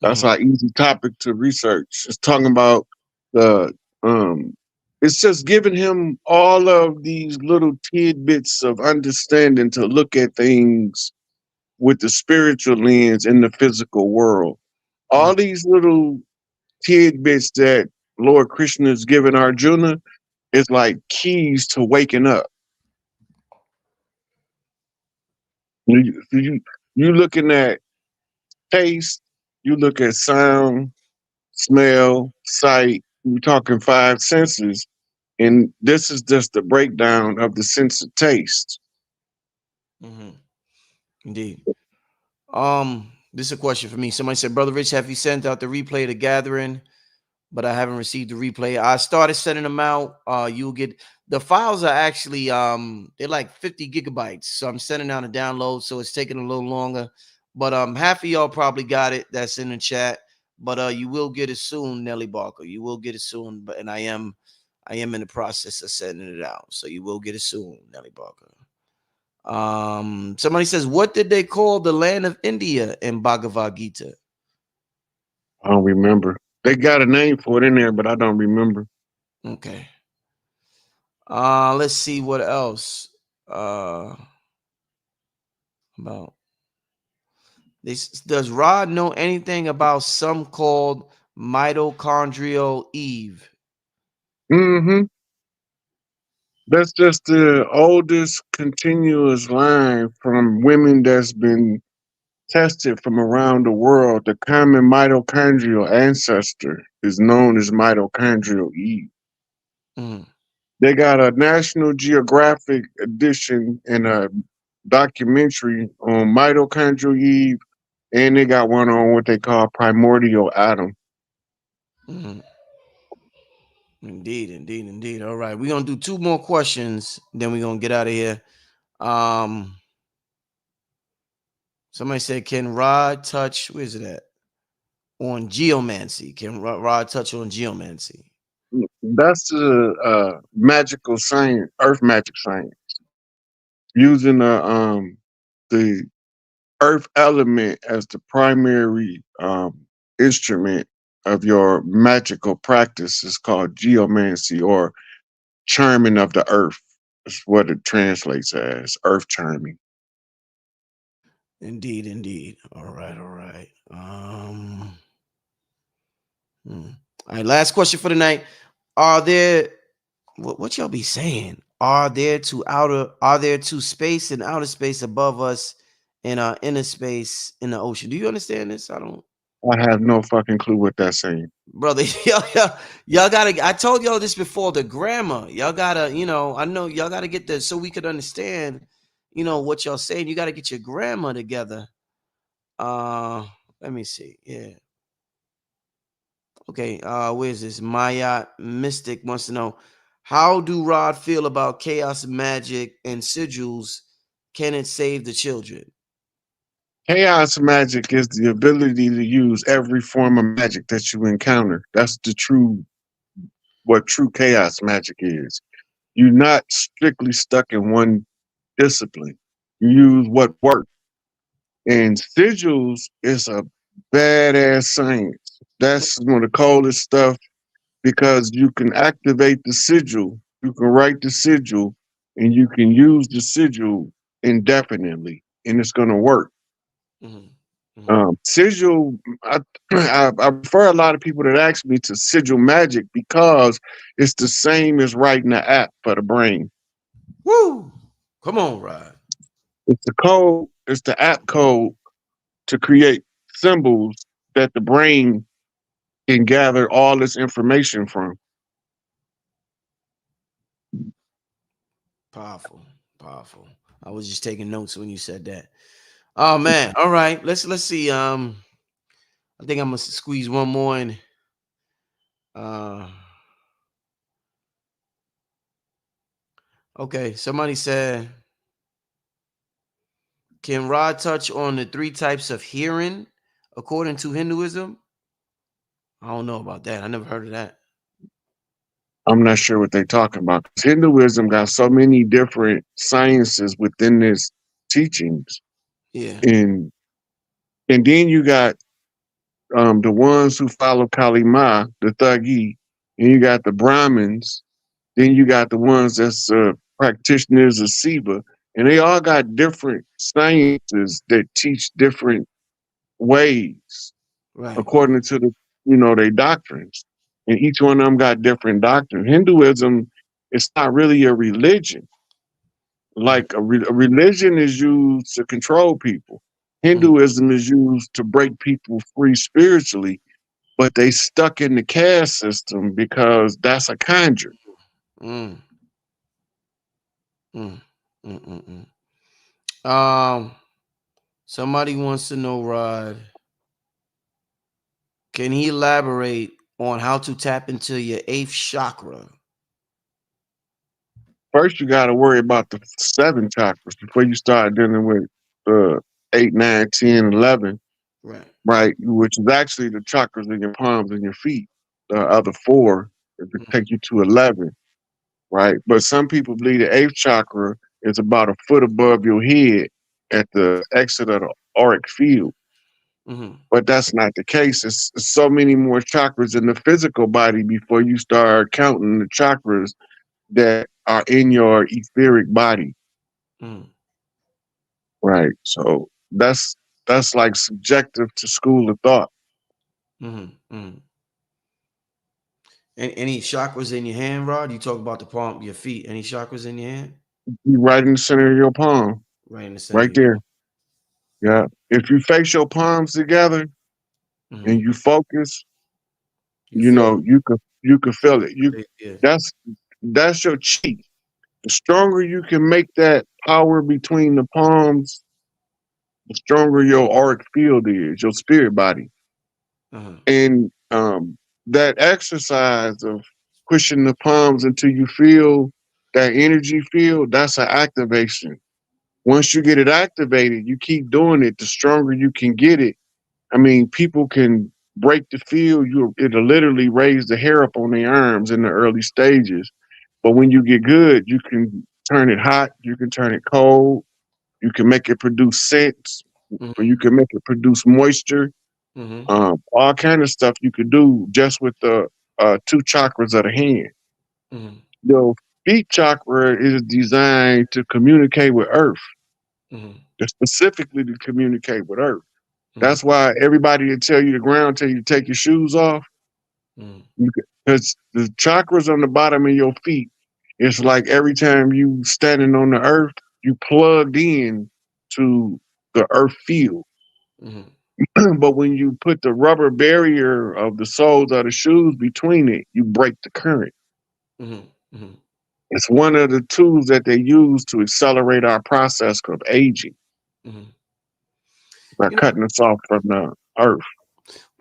Speaker 2: That's
Speaker 1: Mm,
Speaker 2: an easy topic to research. It's talking about the um it's just giving him all of these little tidbits of understanding to look at things with the spiritual lens in the physical world. All
Speaker 1: mm,
Speaker 2: these little tidbits that Lord Krishna is giving Arjuna is like keys to waking up. You looking at taste, you look at sound, smell, sight. We're talking five senses, and this is just a breakdown of the sense of taste.
Speaker 1: mhm. Indeed. This is a question for me. Somebody said, Brother Rich, have you sent out the replay of the gathering? But I haven't received the replay. I started sending them out. You'll get the files are actually they're like 50 gigabytes. So I'm sending out a download, so it's taking a little longer. But half of y'all probably got it. That's in the chat. But you will get it soon, Nelly Barker. You will get it soon. But and I am in the process of sending it out. So you will get it soon, Nelly Barker. Somebody says, what did they call the land of India in Bhagavad Gita?
Speaker 2: I don't remember. They got a name for it in there, but I don't remember.
Speaker 1: Okay. Let's see what else. Uh, about this. Does Rod know anything about some called mitochondrial Eve?
Speaker 2: Hmm. That's just the oldest continuous line from women that's been tested from around the world. The common mitochondrial ancestor is known as mitochondrial Eve.
Speaker 1: Mm,
Speaker 2: They got a National Geographic edition and a documentary on mitochondrial Eve, and they got one on what they call primordial Adam.
Speaker 1: mm. Indeed, indeed, indeed. All right, we're gonna do two more questions, then we're gonna get out of here. Um, Somebody said, "Can Rod touch? Where's it at? On geomancy? Can Rod touch on geomancy?"
Speaker 2: That's the magical science, earth magic science, using the earth element as the primary instrument of your magical practice is called geomancy or charming of the earth. Is what it translates as, earth charming.
Speaker 1: Indeed, indeed. All right, all right. Hmm. All right. Last question for the night. Are there what y'all be saying? Are there two space and outer space above us and inner space in the ocean? Do you understand this? I don't,
Speaker 2: I have no fucking clue what that's saying.
Speaker 1: brother. Y'all gotta. I told y'all this before. The grammar, y'all gotta. I know y'all gotta get the so we could understand. What y'all saying. You gotta get your grammar together. Uh, Let me see. Yeah. Okay. Where's this? Maya Mystic wants to know, how do Rod feel about chaos magic and sigils? Can it save the children?
Speaker 2: Chaos magic is the ability to use every form of magic that you encounter. That's the true what true chaos magic is. You're not strictly stuck in one discipline. You use what works. And sigils is a badass science. That's one of the coldest stuff because you can activate the sigil, you can write the sigil, and you can use the sigil indefinitely, and it's going to work.
Speaker 1: Hmm. Hmm.
Speaker 2: Sigil, I refer a lot of people that ask me to sigil magic because it's the same as writing an app for the brain.
Speaker 1: Woo! Come on, Rod.
Speaker 2: It's the code, it's the app code to create symbols that the brain can gather all this information from.
Speaker 1: Powerful, powerful. I was just taking notes when you said that. Oh man. All right. Let's see. I think I'm gonna squeeze one more in. Uh, okay. Somebody said, can Rod touch on the three types of hearing according to Hinduism? I don't know about that. I never heard of that.
Speaker 2: I'm not sure what they're talking about. Hinduism got so many different sciences within its teachings,
Speaker 1: Yeah.
Speaker 2: and then you got the ones who follow Kali Ma, the Thuggy, and you got the Brahmins. Then you got the ones that's practitioners of Siva, and they all got different sciences that teach different ways
Speaker 1: Right.
Speaker 2: according to the their doctrines, and each one of them got different doctrines. Hinduism, it's not really a religion.
Speaker 1: Mm,
Speaker 2: Like a religion is used to control people.
Speaker 1: mm,
Speaker 2: Hinduism is used to break people free spiritually, but they stuck in the caste system because that's a conjure.
Speaker 1: mm, mm, mm, Um, Somebody wants to know, Rod, can he elaborate on how to tap into your eighth chakra?
Speaker 2: First, you got to worry about the seven chakras before you start dealing with uh, 8, 9, 10, 11,
Speaker 1: Right.
Speaker 2: right? Which is actually the chakras in your palms and your feet. The other four it would
Speaker 1: Mm,
Speaker 2: take you to 11, right? But some people believe the eighth chakra is about a foot above your head at the exit of the auric field.
Speaker 1: mhm,
Speaker 2: But that's not the case. It's so many more chakras in the physical body before you start counting the chakras that are in your etheric body.
Speaker 1: mm,
Speaker 2: Right. So that's like subjective to school of thought.
Speaker 1: mhm, mhm. Any chakras in your hand, Rod? You talk about the palm, your feet. Any chakras in your hand?
Speaker 2: You right in the center of your palm.
Speaker 1: Right in the center of
Speaker 2: Right
Speaker 1: your
Speaker 2: there.
Speaker 1: palm.
Speaker 2: Yeah. If you face your palms together and
Speaker 1: Mhm.
Speaker 2: you focus,
Speaker 1: You feel
Speaker 2: you could feel it. You
Speaker 1: it. Yeah.
Speaker 2: that's that's your chi. The stronger you can make that power between the palms, the stronger your auric field is, your spirit body.
Speaker 1: Uh-huh.
Speaker 2: And that exercise of pushing the palms until you feel that energy field, that's an activation. Once you get it activated, you keep doing it, the stronger you can get it. I mean, people can break the field. It'll literally raise the hair up on their arms in the early stages. But when you get good, you can turn it hot, you can turn it cold, you can make it produce scents, or
Speaker 1: Mm-hmm.
Speaker 2: you can make it produce moisture.
Speaker 1: Mm-hmm.
Speaker 2: All kind of stuff you could do just with the two chakras of the hand.
Speaker 1: Mm-hmm.
Speaker 2: Your feet chakra is designed to communicate with Earth,
Speaker 1: Mm-hmm.
Speaker 2: specifically to communicate with Earth.
Speaker 1: Mm-hmm.
Speaker 2: That's why everybody will tell you the ground, tell you to take your shoes off,
Speaker 1: Mm-hmm.
Speaker 2: because the chakras on the bottom of your feet. It's like every time you standing on the Earth, you plugged in to the Earth field.
Speaker 1: Mm-hmm.
Speaker 2: But when you put the rubber barrier of the soles of the shoes between it, you break the current.
Speaker 1: Mm-hmm. Mm-hmm.
Speaker 2: It's one of the tools that they use to accelerate our process of aging
Speaker 1: Mm-hmm.
Speaker 2: by
Speaker 1: You know,
Speaker 2: cutting us off from the earth.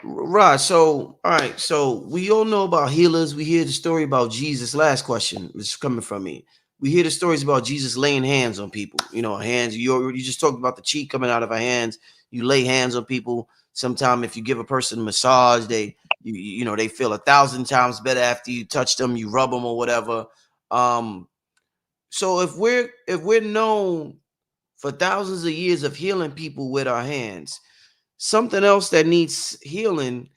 Speaker 1: right. So, all right. So we all know about healers. We hear the story about Jesus. Last question is coming from me. We hear the stories about Jesus laying hands on people. You know, hands. You just talked about the chi coming out of our hands. You lay hands on people. Sometime if you give a person a massage, you know they feel 1,000 times better after you touch them. You rub them or whatever. Um. So if we're known for thousands of years of healing people with our hands, something else that needs healing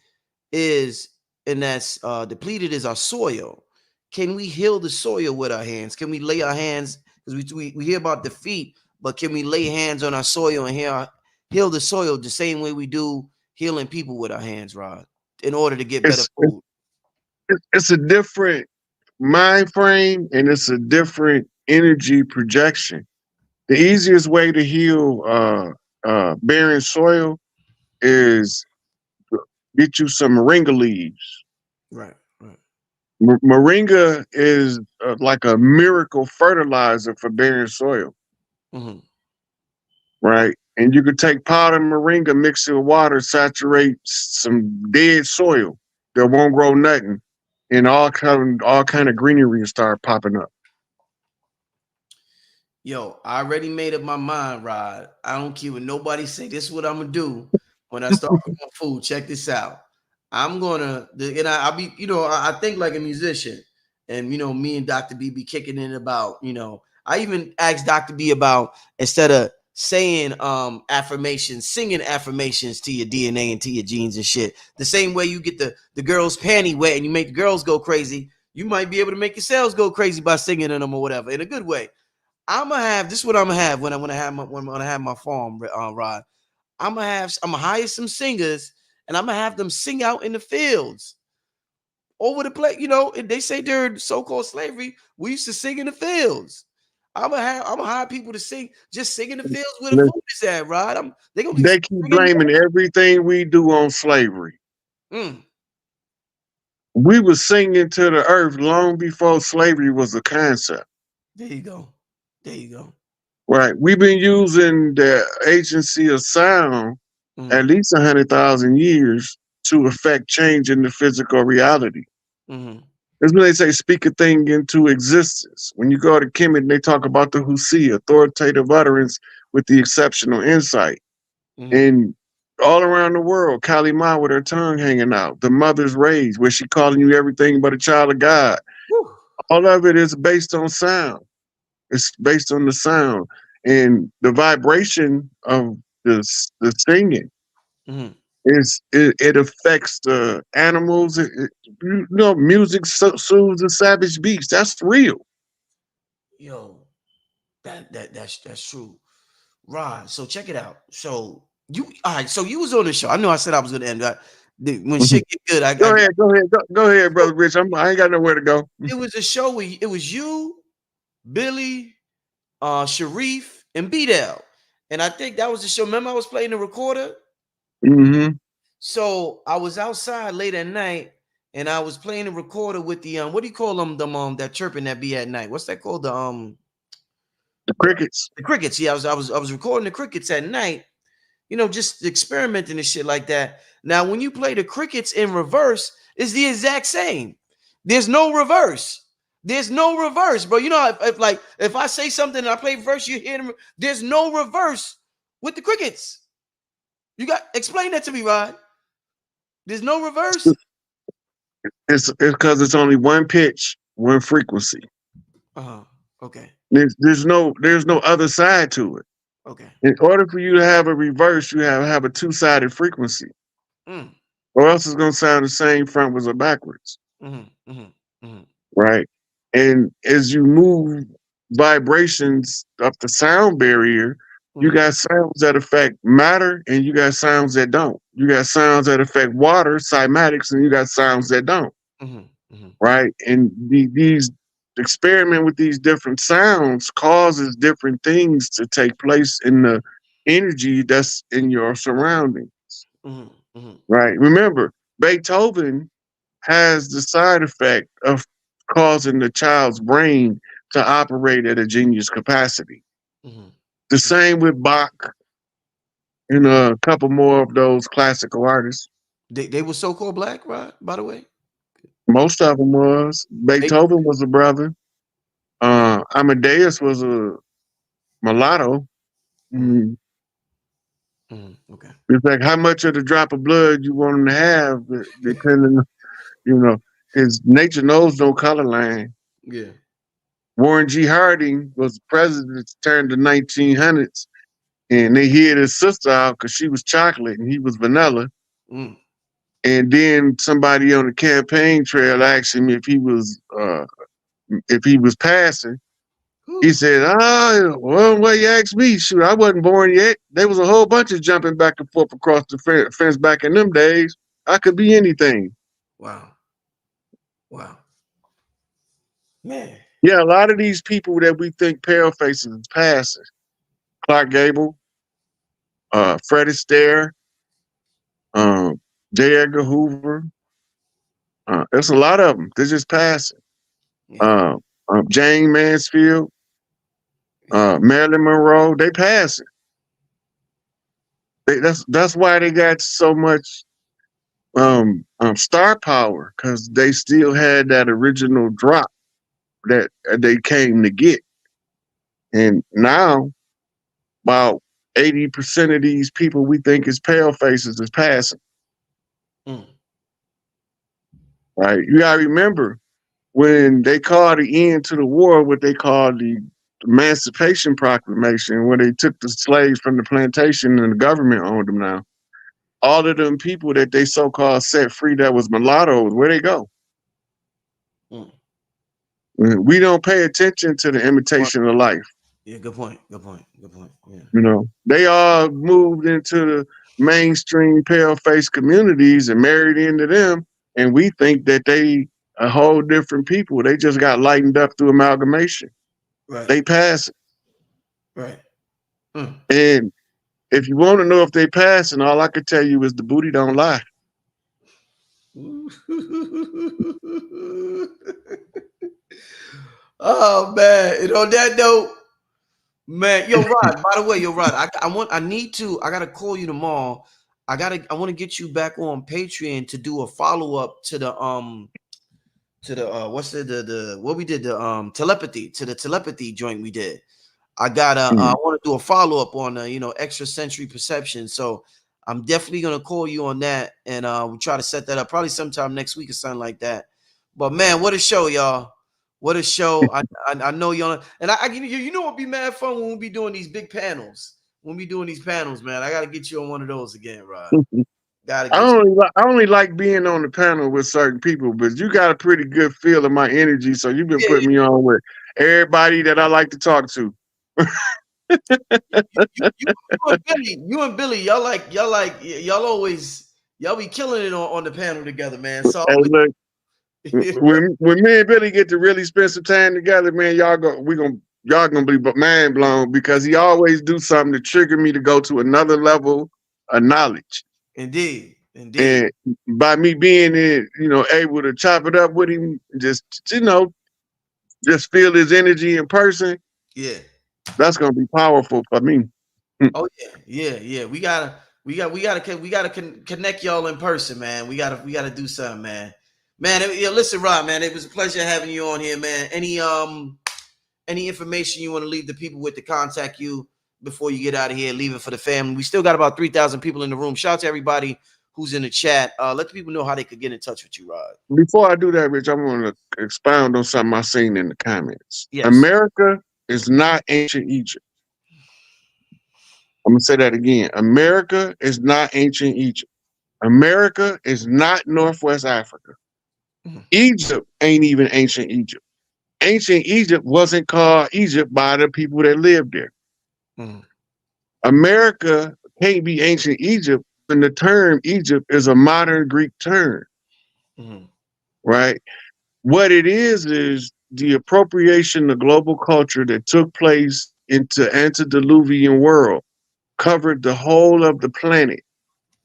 Speaker 1: is and that's depleted is our soil. Can we heal the soil with our hands? Can we lay our hands? Because we hear about the feet, but can we lay hands on our soil and heal the soil the same way we do healing people with our hands, Rod, in order to get better
Speaker 2: It's
Speaker 1: food?
Speaker 2: it's a different mind frame and it's a different energy projection. The easiest way to heal barren soil is get you some moringa leaves.
Speaker 1: Right, right.
Speaker 2: Moringa is like a miracle fertilizer for barren soil,
Speaker 1: Mm-hmm,
Speaker 2: right? And you could take powdered moringa, mix it with water, saturate some dead soil that won't grow nothing, and all kind of greenery will start popping up.
Speaker 1: Yo, I already made up my mind, Rod. I don't care what nobody say. This is what I'm gonna do when I start growing food. Check this out. I'm gonna, and I'll be, I think like a musician, and me and Dr. B be kicking in about, I even asked Dr. B about instead of saying affirmations, singing affirmations to your DNA and to your genes and shit. The same way you get the girls' panty wet and you make the girls go crazy, you might be able to make yourselves go crazy by singing in them or whatever in a good way. I'm gonna have this. Is what I'm gonna have when I have my farm, Rod. I'm gonna hire some singers and I'm gonna have them sing out in the fields over the place. They say during so-called slavery, we used to sing in the fields. I'm gonna hire people to sing, just sing in the fields where the food is at, Rod. They gonna be
Speaker 2: They keep
Speaker 1: singing.
Speaker 2: blaming everything we do on slavery.
Speaker 1: Mm,
Speaker 2: We were singing to the earth long before slavery was a concept.
Speaker 1: there you go. There you go.
Speaker 2: Right. We've been using the agency of sound
Speaker 1: Mm,
Speaker 2: at least 100,000 years to affect change in the physical reality.
Speaker 1: mm-hmm,
Speaker 2: That's when they say speak a thing into existence. When you go to Kemet, they talk about the Husi, authoritative utterance with the exceptional insight.
Speaker 1: mm-hmm.
Speaker 2: And all around the world, Kali Ma with her tongue hanging out, the mother's rage, where she calling you everything but a child of God.
Speaker 1: Whew.
Speaker 2: All of it is based on sound. It's based on the sound and the vibration of the singing.
Speaker 1: Mm-hmm.
Speaker 2: It affects the animals. Music soothes the savage beast. That's real.
Speaker 1: Yo, that's true. Rod, so check it out. So you all right? So you was on the show. I know I said I was gonna end that. When
Speaker 2: Mhm.
Speaker 1: shit get good,
Speaker 2: Go ahead, go ahead, go ahead, brother Rich. I ain't got nowhere to go.
Speaker 1: it was a show where it was you, Billy, Sharif, and B-Dell. And I think that was the show. Remember, I was playing the recorder.
Speaker 2: Hmm.
Speaker 1: So I was outside late at night, and I was playing the recorder with the what do you call them? The that chirping that be at night. What's that called?
Speaker 2: The crickets.
Speaker 1: The crickets. Yeah, I was recording the crickets at night. Just experimenting and shit like that. Now, when you play the crickets in reverse, it's the exact same. There's no reverse. There's no reverse, bro. You know, if like if I say something and I play reverse, you hear them. There's no reverse with the crickets. You got explain that to me, Rod. There's no reverse.
Speaker 2: It's because it's only one pitch, one frequency.
Speaker 1: Uh-huh. Okay.
Speaker 2: There's no other side to it.
Speaker 1: Okay.
Speaker 2: In order for you to have a reverse, you have a two-sided frequency,
Speaker 1: Mm.
Speaker 2: or else it's gonna sound the same frontwards or backwards,
Speaker 1: Mm-hmm. Mm-hmm. Mm-hmm.
Speaker 2: right? And as you move vibrations up the sound barrier, you
Speaker 1: Mm-hmm.
Speaker 2: got sounds that affect matter, and you got sounds that don't. You got sounds that affect water, cymatics, and you got sounds that don't,
Speaker 1: Mm-hmm. Mm-hmm.
Speaker 2: right? And these experiment with these different sounds causes different things to take place in the energy that's in your surrounding,
Speaker 1: Mm-hmm. Mm-hmm.
Speaker 2: right? Remember, Beethoven has the side effect of causing the child's brain to operate at a genius capacity.
Speaker 1: Mm-hmm.
Speaker 2: The same with Bach and a couple more of those classical artists.
Speaker 1: They were so called black, right? By the way,
Speaker 2: Most of them was.
Speaker 1: they.
Speaker 2: Beethoven was a brother. Amadeus was a mulatto.
Speaker 1: Mm,
Speaker 2: Mm.
Speaker 1: okay.
Speaker 2: In fact, how much of the drop of blood you want him to have, depending, you know, his nature knows no color line.
Speaker 1: Yeah.
Speaker 2: Warren G. Harding was president turned the 1900s, and they hid his sister out because she was chocolate and he was vanilla.
Speaker 1: Mm.
Speaker 2: And then somebody on the campaign trail asked him if he was passing. He
Speaker 1: Whew.
Speaker 2: said, "Oh, well, you asked me. Shoot, I wasn't born yet. There was a whole bunch of jumping back and forth across the fence back in them days. I could be anything."
Speaker 1: Wow. Wow. Man.
Speaker 2: Yeah, a lot of these people that we think pale faces is passing. Clark Gable, Fred Astaire, um, J. Edgar Hoover. There's a lot of them. They're just passing.
Speaker 1: Yeah.
Speaker 2: Uh, Jane Mansfield,
Speaker 1: Yeah.
Speaker 2: Marilyn Monroe. They passing. That's why they got so much star power, because they still had that original drop that they came to get. And now, about 80% of these people we think is pale faces is passing.
Speaker 1: Mm.
Speaker 2: Right? You gotta remember when they called the end to the war, what they called the Emancipation Proclamation, where they took the slaves from the plantation and the government owned them now. All of them people that they so-called set free that was mulattoes, where they go?
Speaker 1: Mm.
Speaker 2: We don't pay attention to the
Speaker 1: Point.
Speaker 2: imitation of life.
Speaker 1: Yeah. Good point. Good point. Good point. Yeah.
Speaker 2: They all moved into the mainstream pale face communities and married into them, and we think that they a whole different people. They just got lightened up through amalgamation.
Speaker 1: Right.
Speaker 2: They pass it.
Speaker 1: Right. Mm.
Speaker 2: And if you want to know if they pass, and all I could tell you is the booty don't lie.
Speaker 1: Oh man. And on that note, man, yo, Rod. By the way, yo, Rod. I need to. I gotta call you tomorrow. I want to get you back on Patreon to do a follow up to the what's the what we did the telepathy joint we did. I
Speaker 2: Mm.
Speaker 1: want to do a follow up on extrasensory perception. So I'm definitely gonna call you on that, and we'll try to set that up probably sometime next week or something like that. But man, what a show, y'all! What a show! I know y'all, and you know what be mad fun when we be doing these big panels. When we doing these panels, man, I gotta get you on one of those again, Rod. Gotta get you.
Speaker 2: I only like being on the panel with certain people, but you got a pretty good feel of my energy, so you've been
Speaker 1: Yeah,
Speaker 2: putting me on with everybody that I like to talk to.
Speaker 1: you and Billy, y'all always y'all be killing it on the panel together, man. So
Speaker 2: Hey, look,
Speaker 1: yeah,
Speaker 2: when me and Billy get to really spend some time together, man, y'all gonna be mind blown, because he always do something to trigger me to go to another level of knowledge.
Speaker 1: indeed, indeed,
Speaker 2: And by me being able to chop it up with him, just feel his energy in person,
Speaker 1: yeah.
Speaker 2: that's gonna be powerful for me.
Speaker 1: Oh yeah. We gotta connect y'all in person, man. We gotta do something, man. Man, listen, Rod, man, it was a pleasure having you on here, man. Any information you want to leave the people with to contact you before you get out of here, leave it for the family. We still got about 3,000 people in the room. Shout out to everybody who's in the chat. Let the people know how they could get in touch with you, Rod.
Speaker 2: Before I do that, Rich, I want to expound on something I seen in the comments.
Speaker 1: Yes.
Speaker 2: America is not ancient Egypt. I'm gonna say that again. America is not ancient Egypt. America is not Northwest Africa.
Speaker 1: Mhm.
Speaker 2: Egypt ain't even ancient Egypt. Ancient Egypt wasn't called Egypt by the people that lived there.
Speaker 1: Mhm.
Speaker 2: America can't be ancient Egypt when the term Egypt is a modern Greek term,
Speaker 1: Mhm.
Speaker 2: right? What it is the appropriation of global culture that took place into antediluvian world, covered the whole of the planet.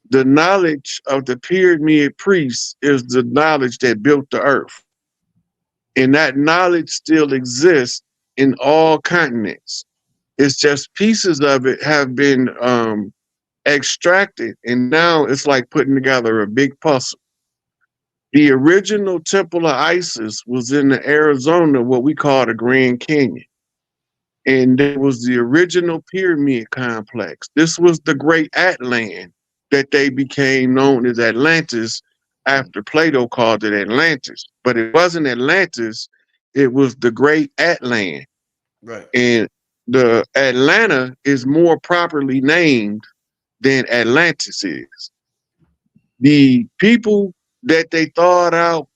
Speaker 2: The knowledge of the pyramid priests is the knowledge that built the earth. And that knowledge still exists in all continents. It's just pieces of it have been extracted, and now it's like putting together a big puzzle. The original Temple of Isis was in the Arizona, what we call the Grand Canyon. And that was the original pyramid complex. This was the Great Atlant that they became known as Atlantis after Plato called it Atlantis. But it wasn't Atlantis, it was the Great Atlant.
Speaker 1: Right.
Speaker 2: And the Atlanta is more properly named than Atlantis is. The people that they thawed out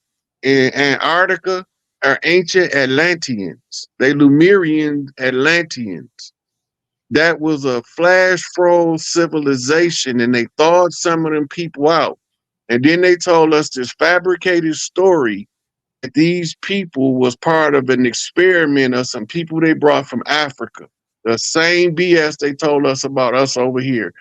Speaker 2: in Antarctica are ancient Atlanteans. They Lemurian Atlanteans. That was a flash froze civilization, and they thawed some of them people out. And then they told us this fabricated story that these people was part of an experiment of some people they brought from Africa. The same BS they told us about us over here.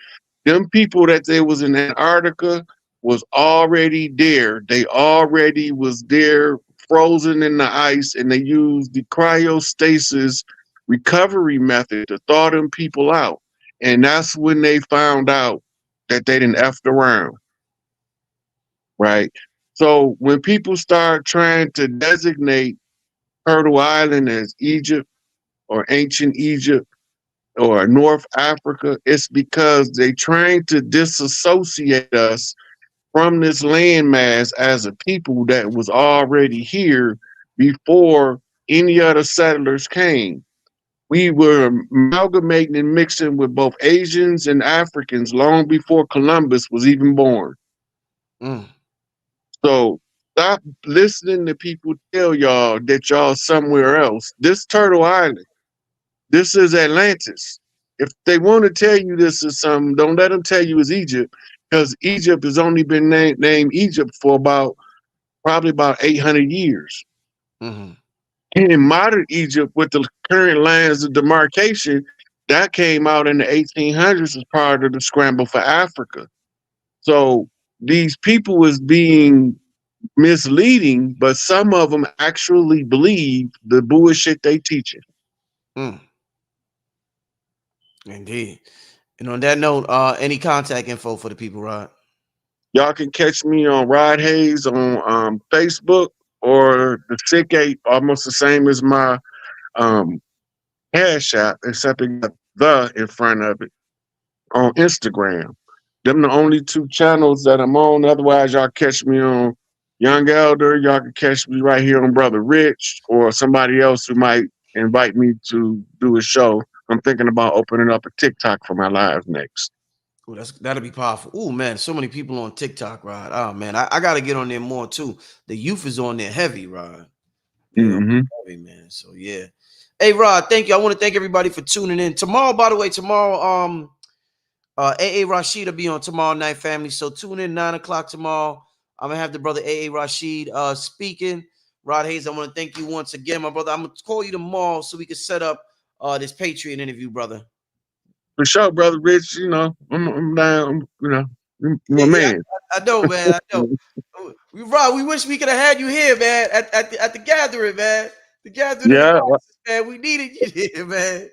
Speaker 2: Them people that they was in Antarctica was already there. They already was there, frozen in the ice, and they used the cryostasis recovery method to thaw them people out. And that's when they found out that they didn't effed around, right? So when people start trying to designate Turtle Island as Egypt or ancient Egypt or North Africa, it's because they trying to disassociate us from this landmass as a people that was already here before any other settlers came. We were amalgamating and mixing with both Asians and Africans long before Columbus was even born.
Speaker 1: Mm.
Speaker 2: So stop listening to people tell y'all that y'all somewhere else. This Turtle Island, this is Atlantis. If they want to tell you this is something, don't let them tell you it's Egypt, because Egypt has only been named Egypt for probably about 800 years.
Speaker 1: Mm-hmm.
Speaker 2: In modern Egypt, with the current lines of demarcation, that came out in the 1800s as part of the scramble for Africa. So these people was being misleading, but some of them actually believe the bullshit they teaching.
Speaker 1: Mm. Indeed. And on that note, any contact info for the people, Rod?
Speaker 2: Y'all can catch me on Rod Hayes on Facebook, or the Sick Eight, almost the same as my um, Cash App, except it got the in front of it, on Instagram. Them the only two channels that I'm on. Otherwise, y'all catch me on Young Elder. Y'all can catch me right here on Brother Rich, or somebody else who might invite me to do a show. I'm thinking about opening up a TikTok for my live next.
Speaker 1: Ooh, that'll be powerful. Oh man, so many people on TikTok, Rod. Oh man, I gotta get on there more too. The youth is on there heavy, Rod. They're on
Speaker 2: Mm-hmm.
Speaker 1: there heavy, man. So yeah. Hey Rod, thank you. I want to thank everybody for tuning in. Tomorrow, by the way, AA Rashid will be on tomorrow night, family. So tune in 9 o'clock tomorrow. I'm gonna have the brother AA Rashid speaking. Rod Hayes, I want to thank you once again, my brother. I'm gonna call you tomorrow so we can set up this Patreon interview, brother.
Speaker 2: For sure, Brother Rich. I'm down. I'm my
Speaker 1: Yeah, yeah,
Speaker 2: man.
Speaker 1: I know, man. I know. We wish we could have had you here, man, at the gathering, man. The gathering of the
Speaker 2: Yeah.
Speaker 1: masses, man. We needed you here, man.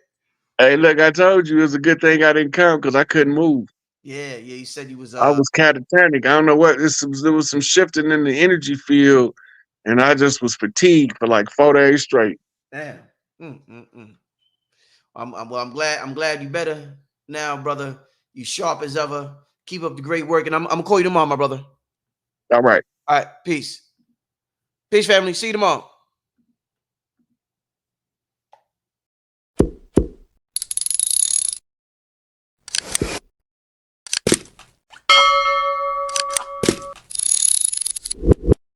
Speaker 2: Hey, look, I told you it's a good thing I didn't come because I couldn't move.
Speaker 1: Yeah, yeah. You said you was
Speaker 2: I was catatonic. I don't know what there was some shifting in the energy field, and I just was fatigued for like 4 days straight.
Speaker 1: damn. Mm. Well, I'm glad you better now, brother. You sharp as ever. Keep up the great work, and I'm gonna call you tomorrow, my brother.
Speaker 2: All right.
Speaker 1: All right, peace, peace, family. See you tomorrow.